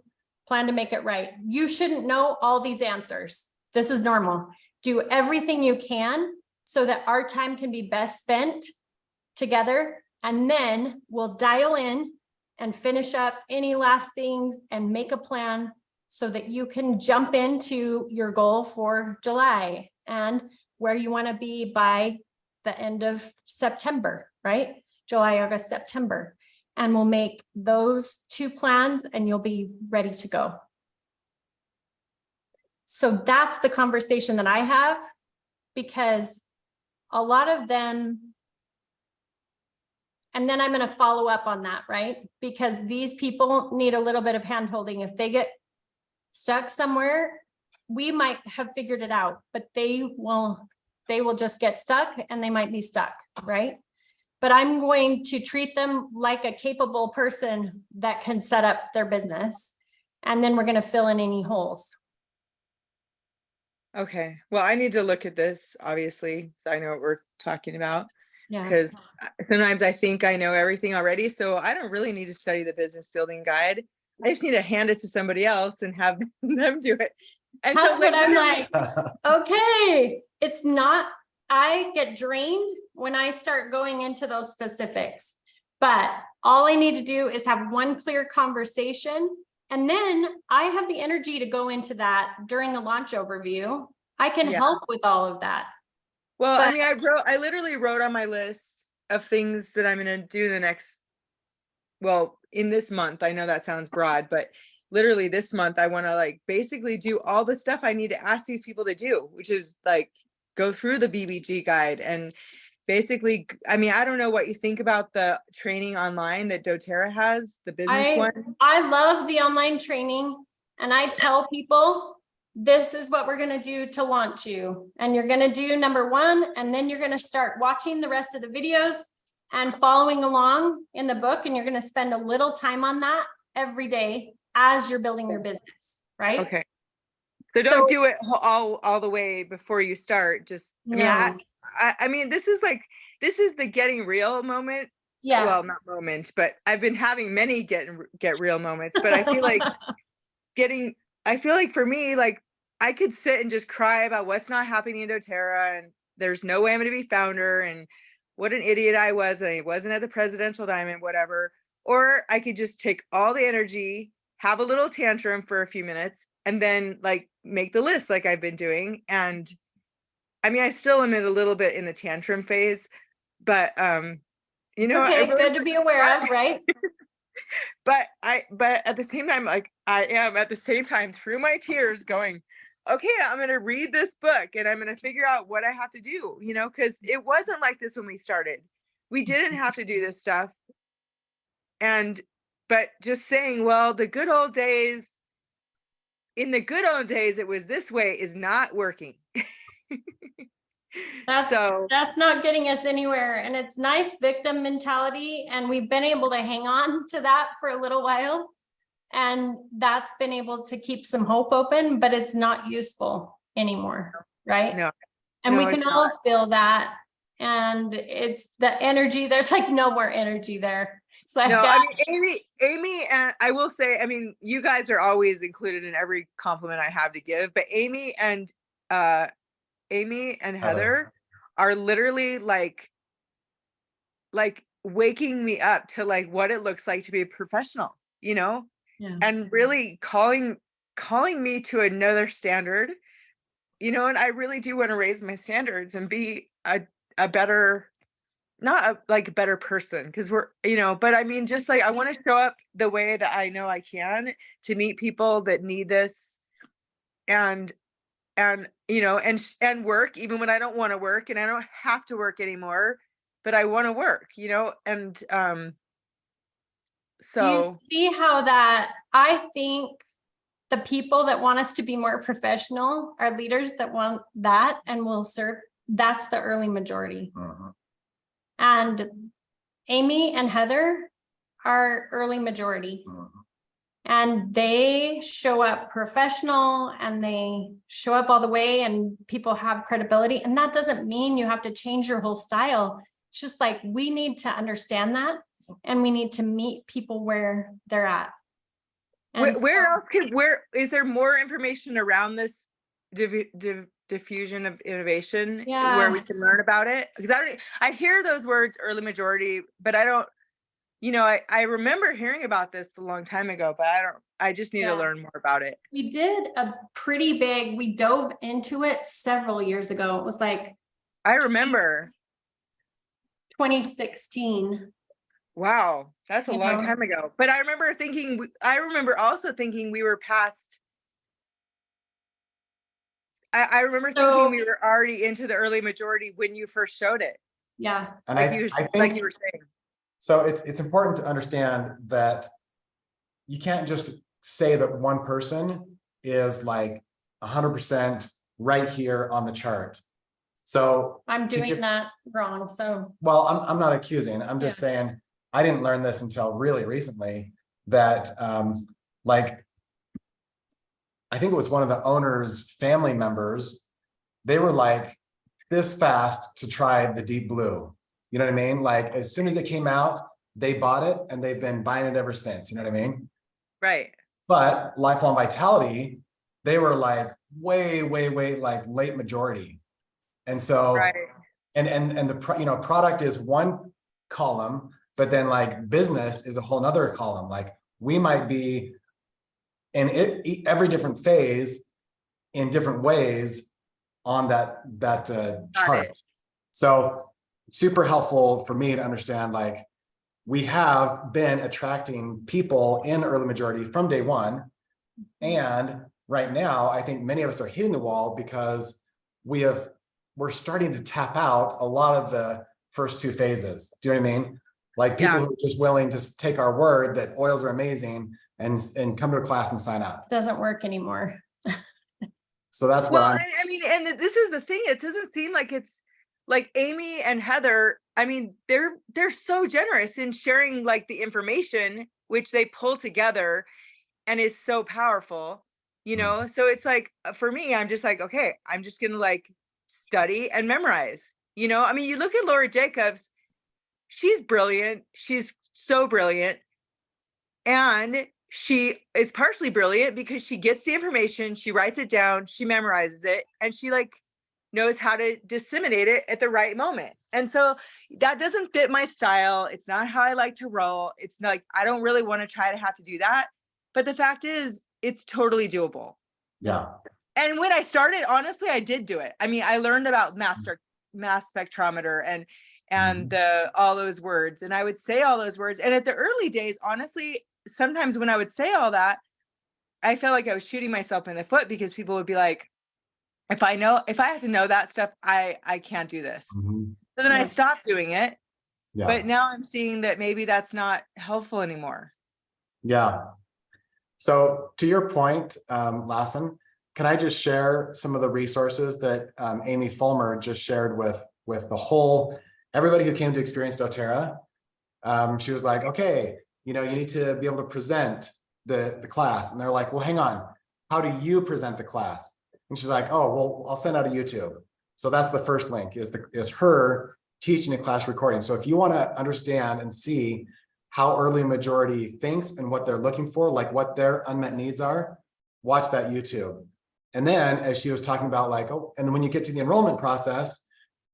make it right. You shouldn't know all these answers. This is normal. Do everything you can so that our time can be best spent together. And then we'll dial in and finish up any last things and make a plan so that you can jump into your goal for July and where you want to be by the end of September, right? July, August, September. And we'll make those 2 plans and you'll be ready to go. So that's the conversation that I have, because a lot of them, and then I'm going to follow up on that, right? Because these people need a little bit of hand-holding. If they get stuck somewhere, we might have figured it out, but they will just get stuck and they might be stuck, right? But I'm going to treat them like a capable person that can set up their business. And then we're going to fill in any holes.
Okay, well, I need to look at this, obviously, so I know what we're talking about.
Yeah.
Because sometimes I think I know everything already, so I don't really need to study the business building guide. I just need to hand it to somebody else and have them do it. And
That's
so
what I'm
literally-
like. Okay, it's not, I get drained when I start going into those specifics, but all I need to do is have one clear conversation. And then I have the energy to go into that during the launch overview. I can
Yeah.
help with all of that.
Well,
But-
I mean, I literally wrote on my list of things that I'm going to do the next, well, in this month. I know that sounds broad, but literally this month, I want to like basically do all the stuff I need to ask these people to do, which is like go through the BBG guide and basically, I mean, I don't know what you think about the training online that doTERRA has, the business one.
I love the online training, and I tell people, this is what we're going to do to launch you. And you're going to do number 1, and then you're going to start watching the rest of the videos and following along in the book. And you're going to spend a little time on that every day as you're building your business, right?
Okay. So don't do it all the way before you start. Just, I mean, this is the getting real moment.
Yeah.
Well, not moment, but I've been having many get real moments, but I feel like for me, like I could sit and just cry about what's not happening in doTERRA and there's no way I'm going to be founder and what an idiot I was. And I wasn't at the presidential diamond, whatever. Or I could just take all the energy, have a little tantrum for a few minutes, and then like make the list like I've been doing. And I mean, I still am in a little bit in the tantrum phase, but you know,
okay,
really
good to be aware of, right?
but at the same time, like I am at the same time through my tears going, okay, I'm going to read this book and I'm going to figure out what I have to do, you know, because it wasn't like this when we started. We didn't have to do this stuff. But just saying, well, in the good old days, it was this way is not working.
That's not getting us anywhere. And it's nice victim mentality. And we've been able to hang on to that for a little while. And that's been able to keep some hope open, but it's not useful anymore. Right.
No.
And
No,
we can
it's
all
not.
feel that. And it's the energy. There's like no more energy there. It's like,
No, I mean, Amy, and I will say, I mean, you guys are always included in every compliment I have to give, but Amy and Heather are literally like waking me up to like what it looks like to be a professional, you know,
yeah.
and really calling calling me to another standard, and I really do want to raise my standards and be a better, not like a better person, because but I mean, just like I want to show up the way that I know I can to meet people that need this, and and work even when I don't want to work, and I don't have to work anymore, but I want to work, and
Do you
so
see how that, I think the people that want us to be more professional are leaders that want that and will serve, that's the early majority.
Mhm.
And Amy and Heather are early majority.
Mhm.
And they show up professional and they show up all the way and people have credibility. And that doesn't mean you have to change your whole style. It's just like, we need to understand that and we need to meet people where they're at. And
where else where is there more information around this diffusion of innovation where we can
Yes.
learn about it? Because I hear those words early majority, but I don't, I remember hearing about this a long time ago, but I just need to learn more about it.
We did a pretty big, we dove into it several years ago. It was like
I remember.
2016.
Wow, that's a
You
long
know?
time ago. But I remember also thinking we were past. I remember thinking we were already into the early majority when you first showed it.
Yeah.
And
Like
I
you
think,
were saying.
so it's important to understand that you can't just say that one person is like 100% right here on the chart. So
I'm doing that wrong. So
well, I'm not accusing, I'm just saying, I didn't learn this until really recently that like, I think it was one of the owner's family members, they were like this fast to try the deep blue. You know what I mean? Like as soon as it came out, they bought it and they've been buying it ever since. You know what I mean?
Right.
But Lifelong Vitality, they were like way like late majority. And so,
Right.
and the product is one column, but then like business is a whole nother column. Like we might be in every different phase in different ways on that chart. So super helpful for me to understand, like we have been attracting people in early majority from day one. And right now, I think many of us are hitting the wall because we're starting to tap out a lot of the first two phases. Do you know what I mean? Like people who are just willing to take our word that oils are amazing and come to a class and sign up.
doesn't work anymore.
So that's what
I mean, and this is the thing. It doesn't seem like it's like Amy and Heather. I mean, they're so generous in sharing like the information which they pull together and is so powerful, So it's like for me, I'm just like, okay, I'm just gonna like study and memorize. I mean, you look at Laura Jacobs, she's brilliant. She's so brilliant. And she is partially brilliant because she gets the information, she writes it down, she memorizes it, and she like knows how to disseminate it at the right moment. And so that doesn't fit my style. It's not how I like to roll. It's not like, I don't really want to try to have to do that. But the fact is, it's totally doable.
Yeah.
And when I started, honestly, I did do it. I mean, I learned about mass spectrometer and all those words, and I would say all those words. And at the early days, honestly, sometimes when I would say all that, I felt like I was shooting myself in the foot because people would be like, if I have to know that stuff, I can't do this. So then I stopped doing it.
Yeah.
But now I'm seeing that maybe that's not helpful anymore.
Yeah. So to your point, Lassen, can I just share some of the resources that Amy Fulmer just shared with everybody who came to experience doTERRA? She was like, okay, you need to be able to present the class. And they're like, well, hang on, how do you present the class? And she's like, oh, well, I'll send out a YouTube. So that's the first link is her teaching a class recording. So if you want to understand and see how early majority thinks and what they're looking for, like what their unmet needs are, watch that YouTube. And then as she was talking about like, oh, and then when you get to the enrollment process,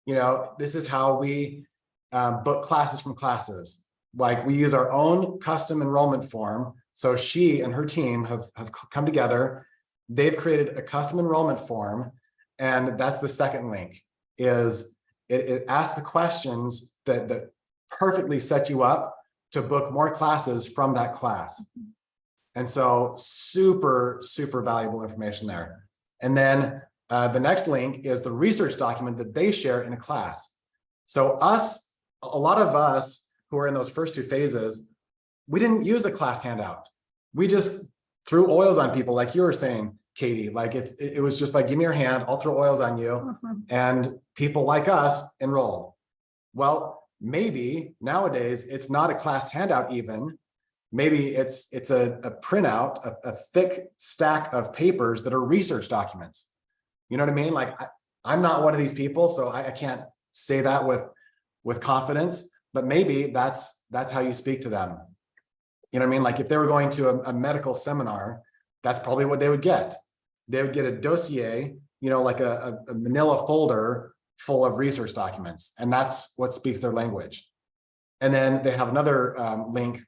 this is how we book classes from classes. Like we use our own custom enrollment form. So she and her team have come together. They've created a custom enrollment form. And that's the second link, is it asks the questions that perfectly set you up to book more classes from that class. And so super, super valuable information there. And then the next link is the research document that they share in a class. So a lot of us who are in those first two phases, we didn't use a class handout. We just threw oils on people, like you were saying, Katie. Like it was just like, give me your hand, I'll throw oils on you. And people like us enrolled. Well, maybe nowadays it's not a class handout even. Maybe it's a printout, a thick stack of papers that are research documents. You know what I mean? Like I'm not one of these people, so I can't say that with confidence, but maybe that's how you speak to them. You know what I mean? Like if they were going to a medical seminar, that's probably what they would get. They would get a dossier, you know, like a manila folder full of research documents, and that's what speaks their language. And then they have another link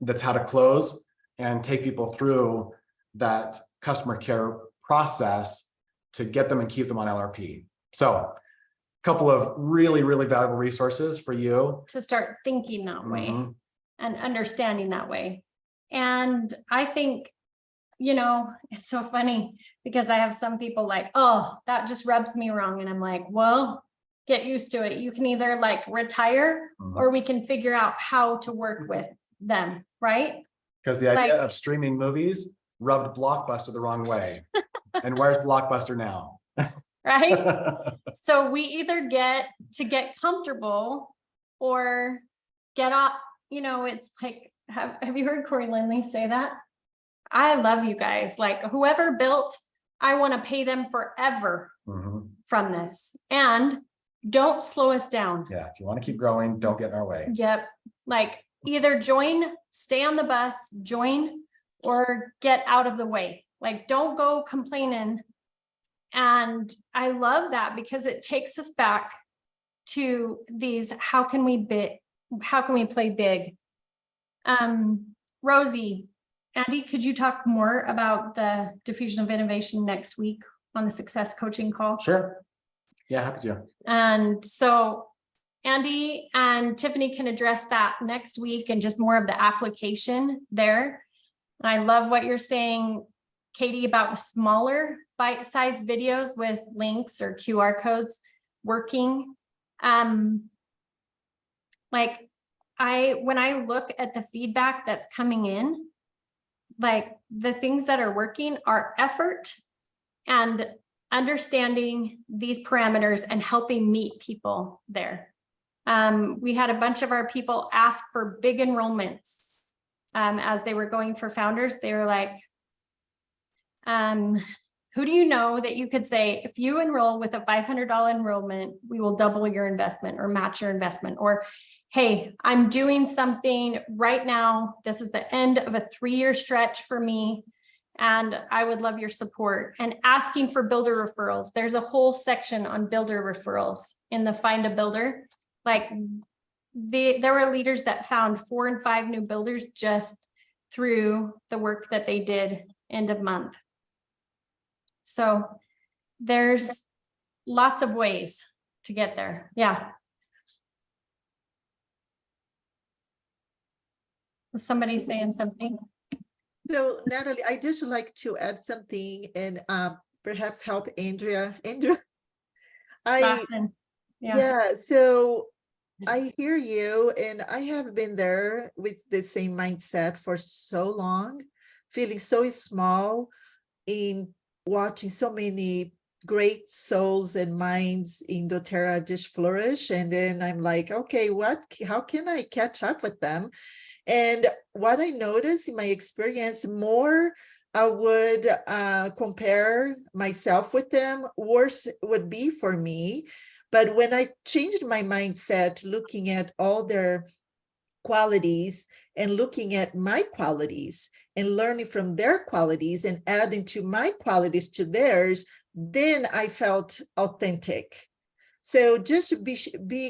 that's how to close and take people through that customer care process to get them and keep them on LRP. So a couple of really, really valuable resources for you
to start thinking that way
Mhm.
and understanding that way. And I think, you know, it's so funny because I have some people like, oh, that just rubs me wrong. And I'm like, well, get used to it. You can either like retire
Mhm.
or we can figure out how to work with them, right?
Because the idea
Like-
of streaming movies rubbed Blockbuster the wrong way. And where's Blockbuster now?
Right? So we either get comfortable or get off, you know, it's like, have you heard Corey Lindley say that? I love you guys. Like whoever built, I want to pay them forever
Mhm.
from this. And don't slow us down.
Yeah, if you want to keep growing, don't get in our way.
Yep. Like either join, stay on the bus, join, or get out of the way. Like don't go complaining. And I love that because it takes us back to these, how can we play big? Rosie, Andy, could you talk more about the diffusion of innovation next week on the success coaching call?
Sure. Yeah, happy to.
And so Andy and Tiffany can address that next week and just more of the application there. I love what you're saying, Katie, about smaller bite-sized videos with links or QR codes working. Like when I look at the feedback that's coming in, like the things that are working are effort and understanding these parameters and helping meet people there. We had a bunch of our people ask for big enrollments as they were going for founders. They were like, who do you know that you could say, if you enroll with a $500 enrollment, we will double your investment or match your investment? Or, hey, I'm doing something right now. This is the end of a 3-year stretch for me, and I would love your support. And asking for builder referrals. There's a whole section on builder referrals in the Find a Builder. Like there were leaders that found 4 and 5 new builders just through the work that they did end of month. So there's lots of ways to get there. Yeah. Was somebody saying something?
So Natalie, I just would like to add something and perhaps help Andrea.
Lawson.
Yeah, so I hear you, and I have been there with the same mindset for so long, feeling so small in watching so many great souls and minds in doTERRA just flourish. And then I'm like, okay, how can I catch up with them? And what I noticed in my experience, more I would compare myself with them, worse would be for me. But when I changed my mindset, looking at all their qualities and looking at my qualities and learning from their qualities and adding to my qualities to theirs, then I felt authentic. So just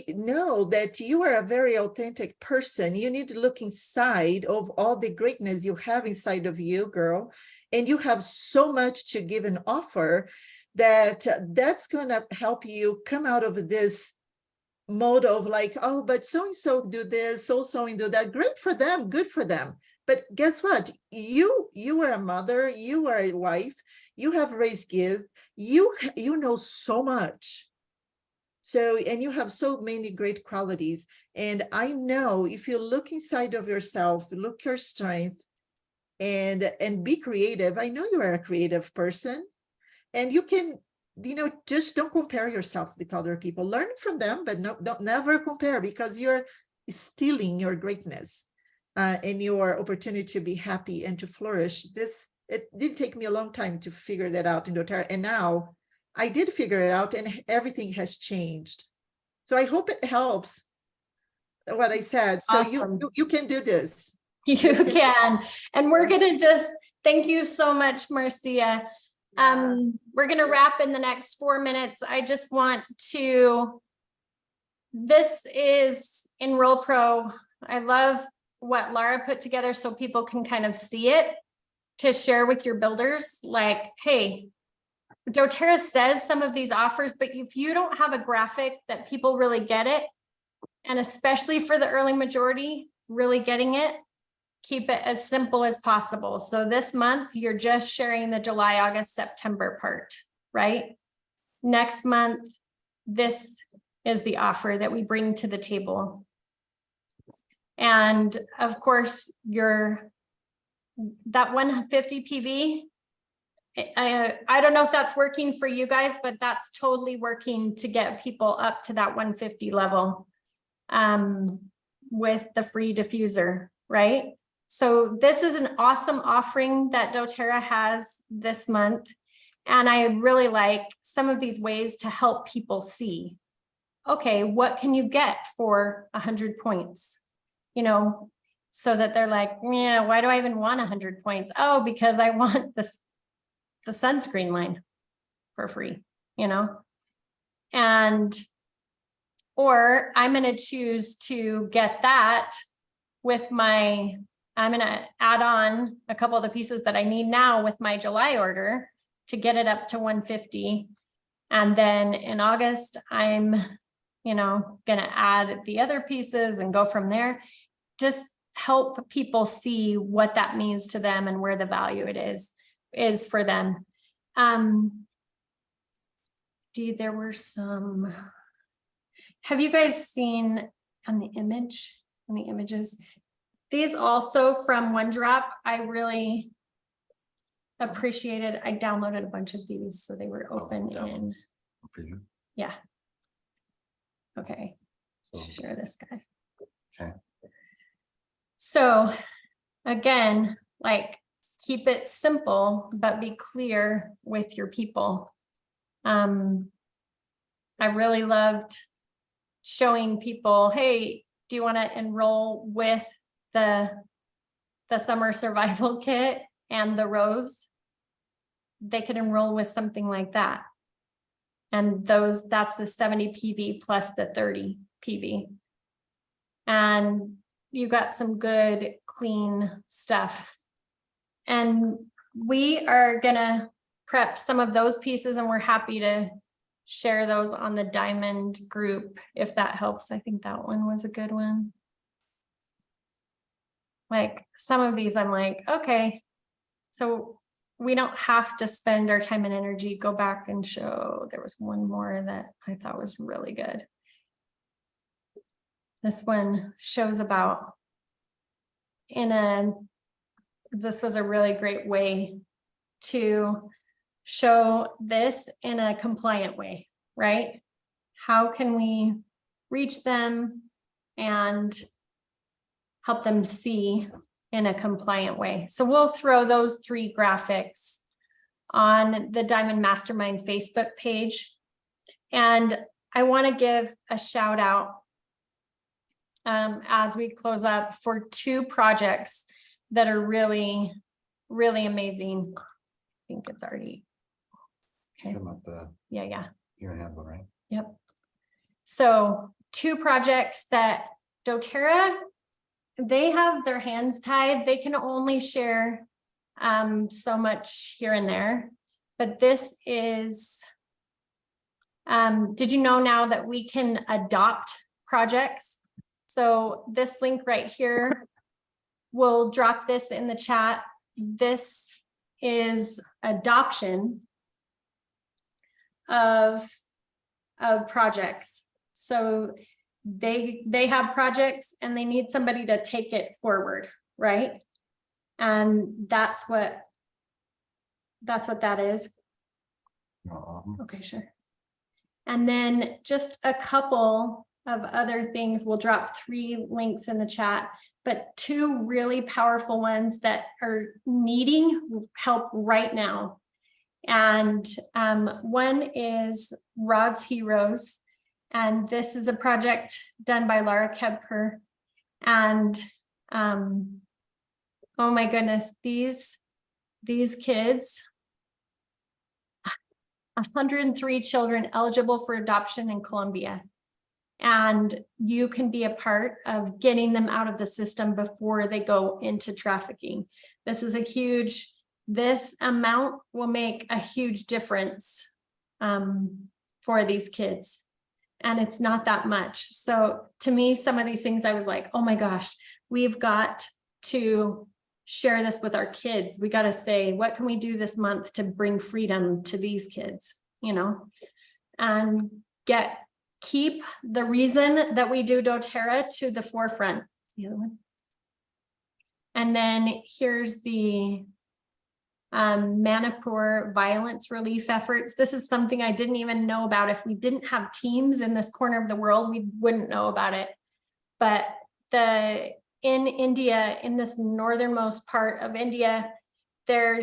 know that you are a very authentic person. You need to look inside of all the greatness you have inside of you, girl. And you have so much to give and offer that that's going to help you come out of this mode of like, oh, but so-and-so do this, so-and-so do that. Great for them, good for them. But guess what? You are a mother, you are a wife, you have raised kids, you know so much. So, and you have so many great qualities. And I know if you look inside of yourself, look your strength and be creative. I know you are a creative person and you can, just don't compare yourself with other people. Learn from them, but don't never compare, because you're stealing your greatness and your opportunity to be happy and to flourish. It did take me a long time to figure that out in doTERRA. And now I did figure it out and everything has changed. So I hope it helps what I said. So
Awesome.
you can do this.
You can. And we're going to thank you so much, Marcia. We're going to wrap in the next 4 minutes. I just want this is Enroll Pro. I love what Laura put together so people can kind of see it to share with your builders. Like, hey, doTERRA says some of these offers, but if you don't have a graphic that people really get it, and especially for the early majority, really getting it, keep it as simple as possible. So this month, you're just sharing the July, August, September part, right? Next month, this is the offer that we bring to the table. And of course, that 150 PV, I don't know if that's working for you guys, but that's totally working to get people up to that 150 level with the free diffuser, right? So this is an awesome offering that doTERRA has this month. And I really like some of these ways to help people see, okay, what can you get for 100 points? So that they're like, yeah, why do I even want 100 points? Oh, because I want the sunscreen line for free, or I'm going to choose to get that with I'm going to add on a couple of the pieces that I need now with my July order to get it up to 150. And then in August, I'm, going to add the other pieces and go from there. Just help people see what that means to them and where the value it is for them. There were some, have you guys seen on the images, these also from OneDrop, I really appreciated. I downloaded a bunch of these, so they were open in, yeah. Okay,
So,
share this guy.
okay.
So again, like, keep it simple, but be clear with your people. I really loved showing people, hey, do you want to enroll with the summer survival kit and the rose? They could enroll with something like that. And that's the 70 PV plus the 30 PV. And you got some good, clean stuff. And we are gonna prep some of those pieces, and we're happy to share those on the Diamond group if that helps. I think that one was a good one. Like some of these, I'm like, okay, so we don't have to spend our time and energy. Go back and show. There was one more that I thought was really good. This one shows about this was a really great way to show this in a compliant way, right? How can we reach them and help them see in a compliant way? So we'll throw those 3 graphics on the Diamond Mastermind Facebook page. And I want to give a shout out as we close up for 2 projects that are really, really amazing. I think it's already okay.
Come up the
Yeah.
year and handle, right?
Yep. So 2 projects that doTERRA, they have their hands tied. They can only share so much here and there. But this is, did you know now that we can adopt projects? So this link right here, we'll drop this in the chat. This is adoption of projects. So they have projects and they need somebody to take it forward, right? And that's what that is. Okay, sure. And then just a couple of other things. We'll drop 3 links in the chat, but 2 really powerful ones that are needing help right now. And one is Rod's Heroes. And this is a project done by Laura Kebker. And oh my goodness, these kids, 103 children eligible for adoption in Colombia. And you can be a part of getting them out of the system before they go into trafficking. This is a huge, this amount will make a huge difference for these kids. And it's not that much. So to me, some of these things I was like, oh my gosh, we've got to share this with our kids. We got to say, what can we do this month to bring freedom to these kids, you know, and keep the reason that we do doTERRA to the forefront. The other one. And then here's the Manipur violence relief efforts. This is something I didn't even know about. If we didn't have teams in this corner of the world, we wouldn't know about it. But in India, in this northernmost part of India, they're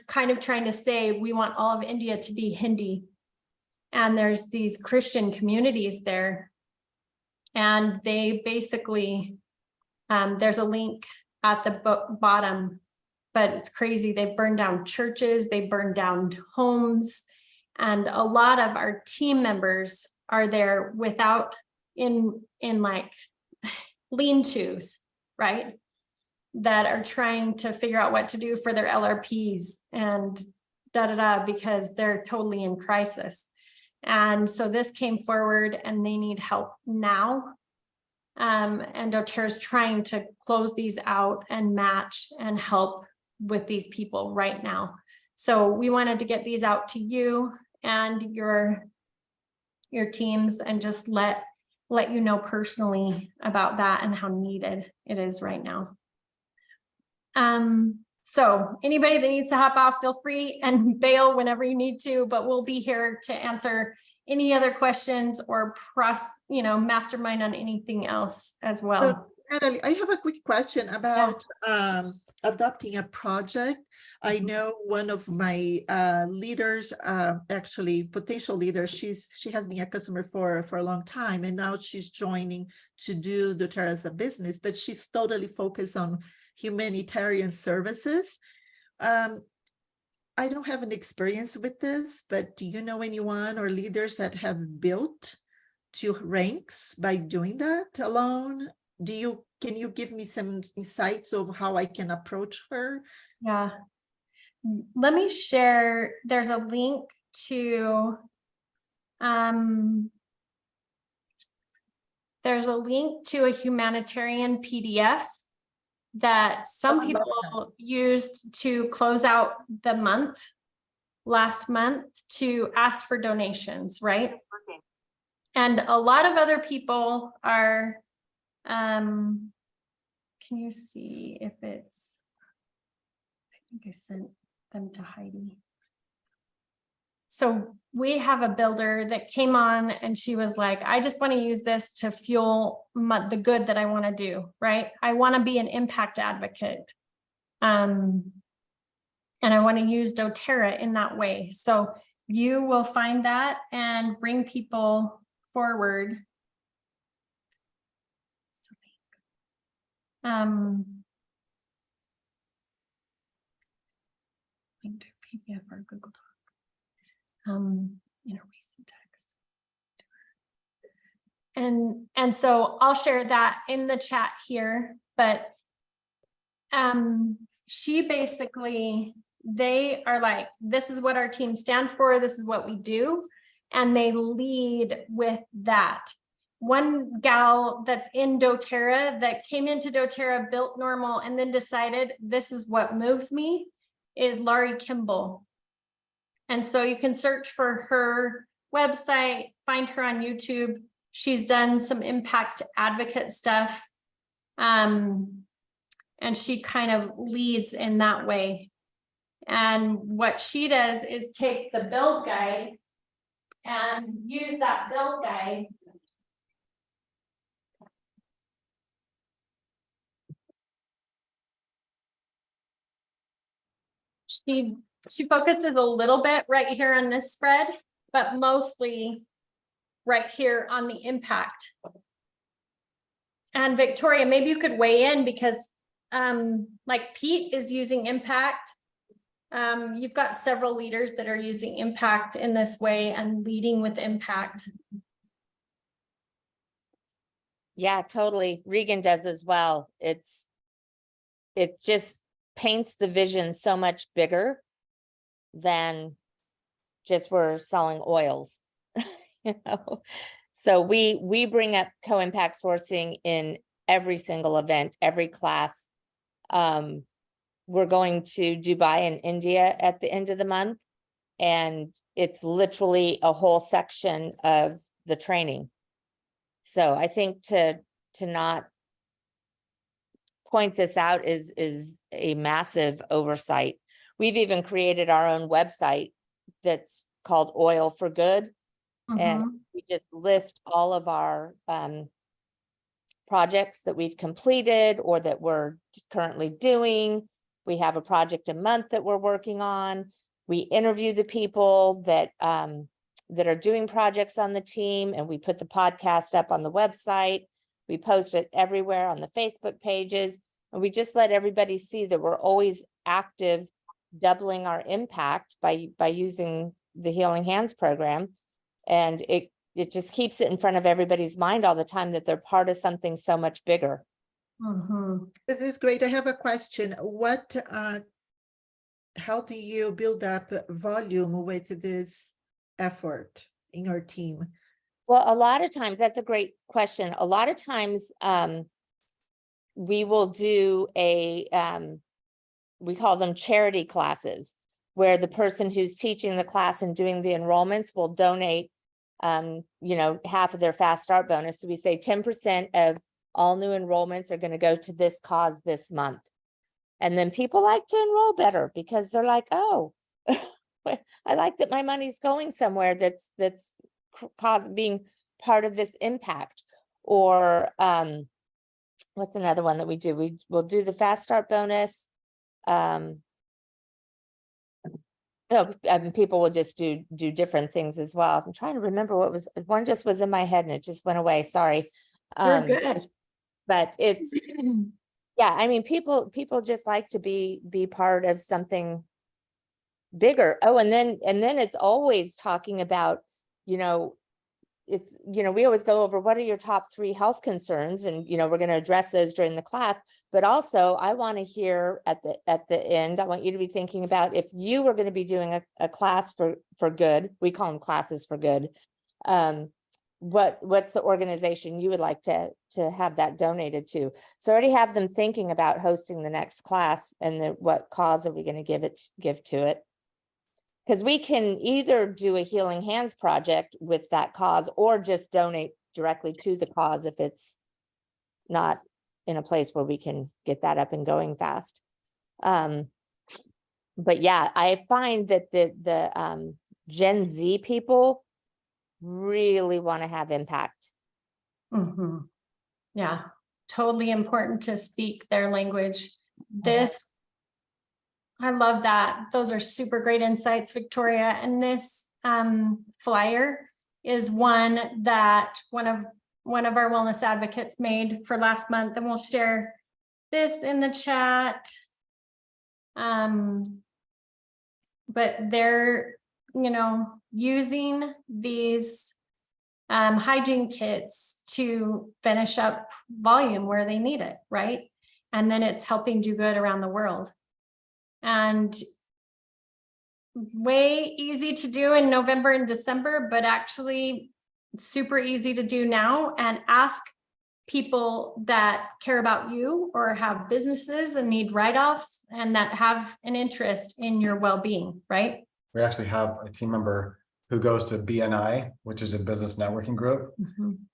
kind of trying to say we want all of India to be Hindi. And there's these Christian communities there. And they basically, there's a link at the bottom, but it's crazy. They've burned down churches, they burned down homes. And a lot of our team members are there without in like lean-tos, right? That are trying to figure out what to do for their LRPs and because they're totally in crisis. And so this came forward and they need help now. And doTERRA is trying to close these out and match and help with these people right now. So we wanted to get these out to you and your teams and just let you know personally about that and how needed it is right now. So anybody that needs to hop off, feel free and bail whenever you need to, but we'll be here to answer any other questions or mastermind on anything else as well.
So, Natalie, I have a quick question about adopting a project. I know one of my leaders, actually potential leaders, she has been a customer for a long time, and now she's joining to do doTERRA as a business, but she's totally focused on humanitarian services. I don't have an experience with this, but do you know anyone or leaders that have built 2 ranks by doing that alone? Can you give me some insights of how I can approach her?
Yeah. Let me share, there's a link to, there's a link to a humanitarian PDF that some people used to close out the month, last month, to ask for donations, right? And a lot of other people are, can you see if it's, I think I sent them to Heidi. So we have a builder that came on and she was like, I just want to use this to fuel the good that I want to do, right? I want to be an impact advocate. And I want to use doTERRA in that way. So you will find that and bring people forward. Link to PDF or Google Doc. In a recent text. And so I'll share that in the chat here, but she basically, they are like, this is what our team stands for, this is what we do, and they lead with that. One gal that's in doTERRA that came into doTERRA, built normal, and then decided this is what moves me, is Laurie Kimball. And so you can search for her website, find her on YouTube. She's done some impact advocate stuff. And she kind of leads in that way. And what she does is take the build guide and use that build guide she focuses a little bit right here on this spread, but mostly right here on the impact. And Victoria, maybe you could weigh in because like Pete is using impact. You've got several leaders that are using impact in this way and leading with impact.
Yeah, totally. Regan does as well. It just paints the vision so much bigger than just we're selling oils, you know. So we bring up co-impact sourcing in every single event, every class. We're going to Dubai and India at the end of the month, and it's literally a whole section of the training. So I think to not point this out is a massive oversight. We've even created our own website that's called Oil for Good. And we just list all of our projects that we've completed or that we're currently doing. We have a project a month that we're working on. We interview the people that are doing projects on the team, and we put the podcast up on the website. We post it everywhere on the Facebook pages, and we just let everybody see that we're always active, doubling our impact by using the Healing Hands program. And it just keeps it in front of everybody's mind all the time that they're part of something so much bigger.
This is great. I have a question. How do you build up volume with this effort in your team?
Well, a lot of times, that's a great question. A lot of times we will do we call them charity classes, where the person who's teaching the class and doing the enrollments will donate half of their fast start bonus. So we say 10% of all new enrollments are going to go to this cause this month. And then people like to enroll better because they're like, oh, I like that my money's going somewhere that's being part of this impact. Or what's another one that we do? We'll do the fast start bonus. People will just do different things as well. I'm trying to remember what was one just was in my head and it just went away. Sorry.
You're good.
But it's yeah, I mean, people just like to be part of something bigger. Oh, and then it's always talking about, we always go over what are your top 3 health concerns, and we're going to address those during the class. But also, I want to hear at the end, I want you to be thinking about if you were going to be doing a class for good. We call them classes for good. What's the organization you would like to have that donated to? So already have them thinking about hosting the next class, and what cause are we going to give to it? Because we can either do a Healing Hands project with that cause or just donate directly to the cause if it's not in a place where we can get that up and going fast. But yeah, I find that the Gen Z people really want to have impact.
Yeah, totally important to speak their language. I love that. Those are super great insights, Victoria. And this flyer is one that one of our wellness advocates made for last month, and we'll share this in the chat. But they're, using these hygiene kits to finish up volume where they need it, right? And then it's helping do good around the world. And way easy to do in November and December, but actually super easy to do now, and ask people that care about you or have businesses and need write-offs and that have an interest in your well-being, right?
We actually have a team member who goes to BNI, which is a business networking group.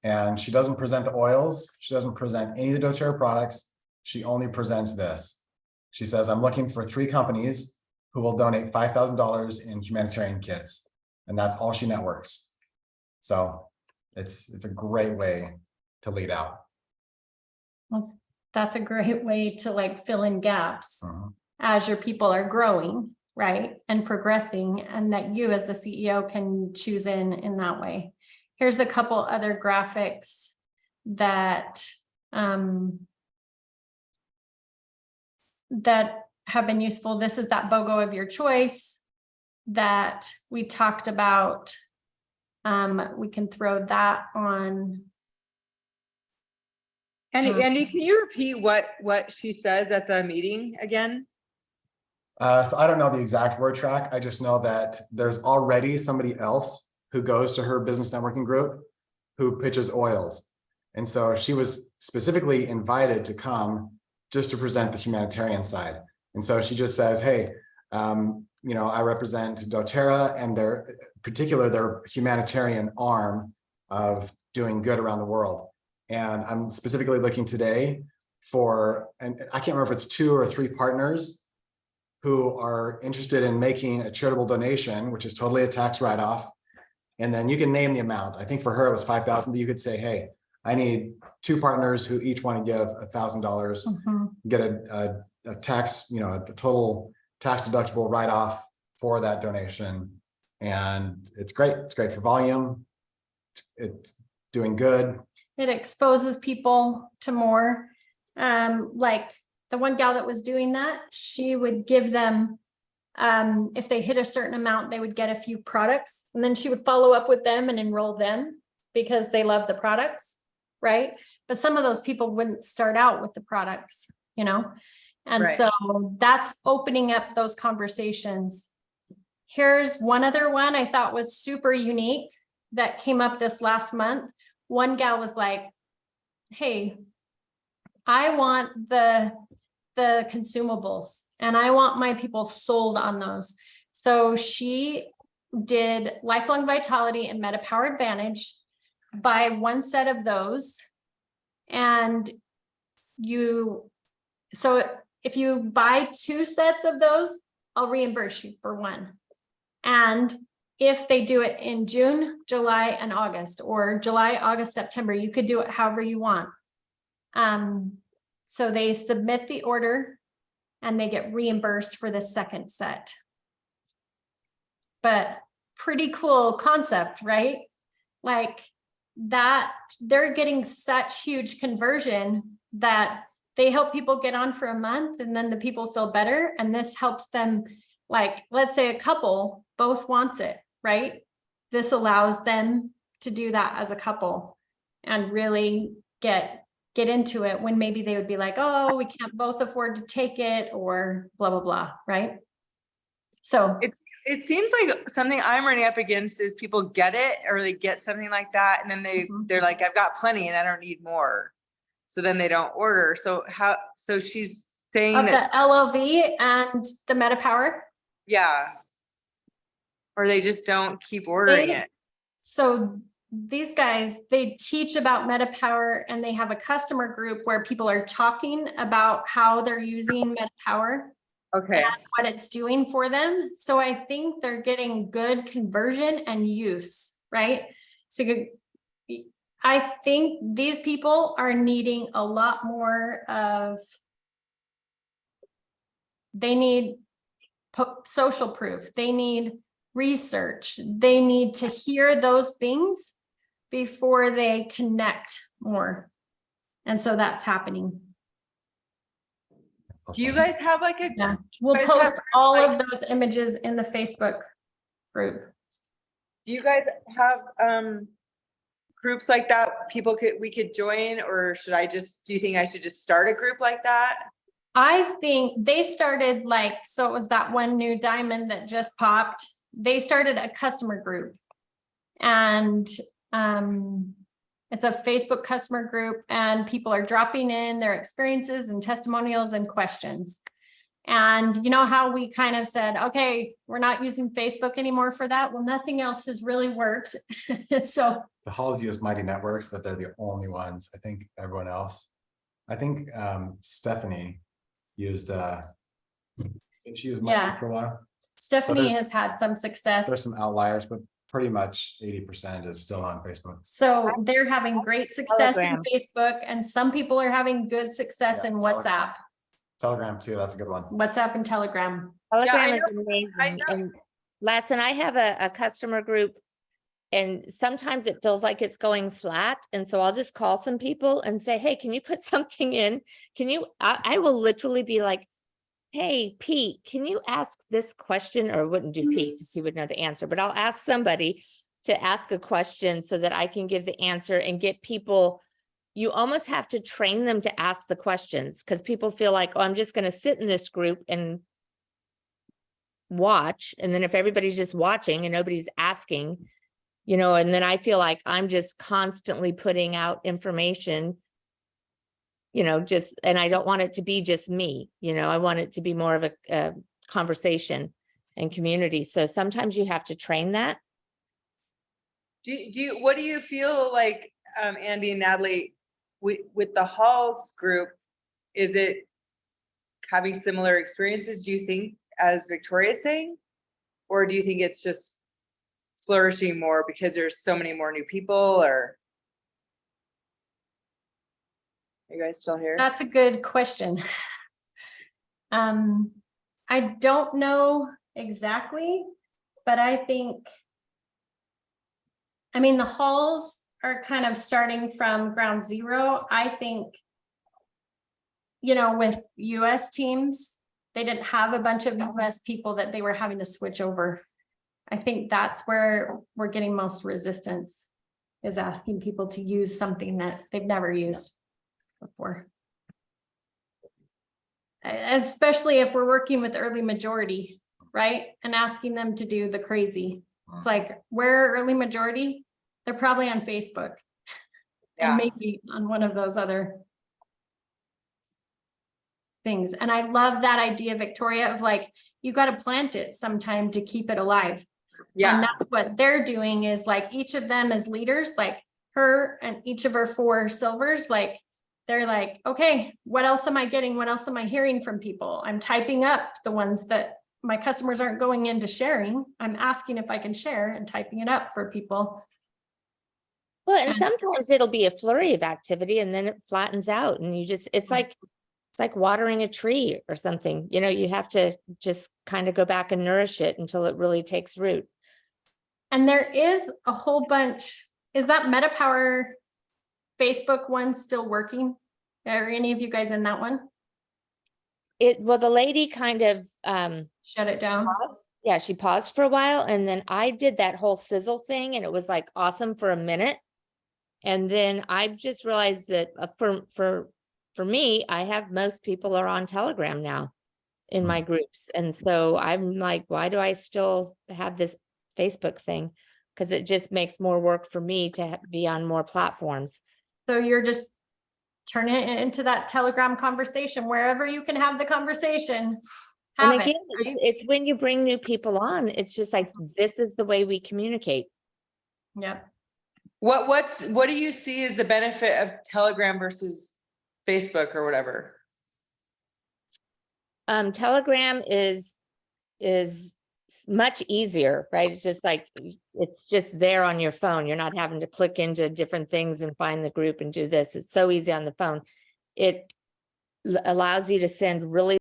And she doesn't present the oils. She doesn't present any of the doTERRA products. She only presents this. She says, I'm looking for 3 companies who will donate $5,000 in humanitarian kits. And that's all she networks. So it's a great way to lead out.
Well, that's a great way to like fill in gaps as your people are growing, right? And progressing, and that you as the CEO can choose in that way. Here's a couple other graphics that that have been useful. This is that BOGO of your choice that we talked about. We can throw that on.
Andy, can you repeat what she says at the meeting again?
So I don't know the exact word track. I just know that there's already somebody else who goes to her business networking group who pitches oils. And so she was specifically invited to come just to present the humanitarian side. And so she just says, hey, I represent doTERRA and their humanitarian arm of doing good around the world. And I'm specifically looking today for, and I can't remember if it's 2 or 3 partners who are interested in making a charitable donation, which is totally a tax write-off. And then you can name the amount. I think for her it was 5,000, but you could say, hey, I need 2 partners who each want to give $1,000, get a tax, a total tax deductible write-off for that donation. And it's great. It's great for volume. It's doing good.
It exposes people to more. Like the one gal that was doing that, she would give them, if they hit a certain amount, they would get a few products, and then she would follow up with them and enroll them because they love the products, right? But some of those people wouldn't start out with the products, and
Right.
so that's opening up those conversations. Here's one other one I thought was super unique that came up this last month. One gal was like, hey, I want the consumables and I want my people sold on those. So she did Lifelong Vitality and MetaPower Advantage, buy 1 set of those. And so if you buy 2 sets of those, I'll reimburse you for 1. And if they do it in June, July, and August, or July, August, September, you could do it however you want. So they submit the order and they get reimbursed for the 2nd set. But pretty cool concept, right? Like that, they're getting such huge conversion that they help people get on for a month and then the people feel better. And this helps them, like, let's say a couple both wants it, right? This allows them to do that as a couple and really get into it when maybe they would be like, oh, we can't both afford to take it or blah, blah, blah, right? So
It seems like something I'm running up against is people get it or they get something like that. And then they're like, I've got plenty and I don't need more. So then they don't order. So she's saying
of
that
the LLV and the MetaPower.
yeah. Or they just don't keep ordering it.
So these guys, they teach about MetaPower and they have a customer group where people are talking about how they're using MetaPower.
Okay.
And what it's doing for them. So I think they're getting good conversion and use, right? So I think these people are needing a lot more of, they need social proof. They need research. They need to hear those things before they connect more. And so that's happening.
Do you guys have like a,
Yeah, we'll
guys
post
have,
all
like-
of those images in the Facebook group.
do you guys have groups like that we could join, or do you think I should just start a group like that?
I think they started so it was that one new diamond that just popped. They started a customer group. And it's a Facebook customer group, and people are dropping in their experiences and testimonials and questions. And you know how we kind of said, okay, we're not using Facebook anymore for that. Well, nothing else has really worked. So
The halls use Mighty Networks, but they're the only ones. I think everyone else. I think Stephanie used she used Mighty
Yeah.
for a while.
Stephanie
there's-
has had some success.
There's some outliers, but pretty much 80% is still on Facebook.
So they're having great success in
Telegram.
Facebook, and some people are having good success
Yeah,
in
Telegram.
WhatsApp.
Telegram too, that's a good one.
WhatsApp and Telegram.
Telegram
I
is
know.
amazing. And Lassen, I have a customer group, and sometimes it feels like it's going flat. And so I'll just call some people and say, hey, can you put something in? I will literally be like, hey, Pete, can you ask this question? Or wouldn't do Pete because he would know the answer, but I'll ask somebody to ask a question so that I can give the answer and get people. You almost have to train them to ask the questions, because people feel like, oh, I'm just going to sit in this group and watch. And then if everybody's just watching and nobody's asking, and then I feel like I'm just constantly putting out information, and I don't want it to be just me, I want it to be more of a conversation and community. So sometimes you have to train that.
What do you feel like, Andy and Natalie, with the halls group, is it having similar experiences, do you think, as Victoria's saying? Or do you think it's just flourishing more because there's so many more new people? Or are you guys still here?
That's a good question. I don't know exactly, but I think, the halls are kind of starting from ground zero. I think, with US teams, they didn't have a bunch of US people that they were having to switch over. I think that's where we're getting most resistance, is asking people to use something that they've never used before. Especially if we're working with early majority, right? And asking them to do the crazy. It's like, where early majority? They're probably on Facebook.
Yeah.
And maybe on one of those other things. And I love that idea, Victoria, of you got to plant it sometime to keep it alive.
Yeah.
And that's what they're doing, is each of them as leaders, her and each of her 4 silvers, they're like, okay, what else am I getting? What else am I hearing from people? I'm typing up the ones that my customers aren't going into sharing. I'm asking if I can share and typing it up for people.
Well, and sometimes it'll be a flurry of activity and then it flattens out, and it's like watering a tree or something, you have to just kind of go back and nourish it until it really takes root. And
there is a whole bunch. Is that MetaPower Facebook one still working? Are any of you guys in that one?
The lady kind of
Shut it down.
paused. Yeah, she paused for a while, and then I did that whole sizzle thing, and it was awesome for a minute. And then I've just realized that for me, I have most people are on Telegram now in my groups. And so I'm like, why do I still have this Facebook thing? Because it just makes more work for me to be on more platforms.
So you're just turning it into that Telegram conversation, wherever you can have the conversation.
And again, it's when you bring new people on, it's just this is the way we communicate.
Yep.
What do you see as the benefit of Telegram versus Facebook or whatever?
Telegram is much easier, right? It's just there on your phone. You're not having to click into different things and find the group and do this. It's so easy on the phone. It allows you to send really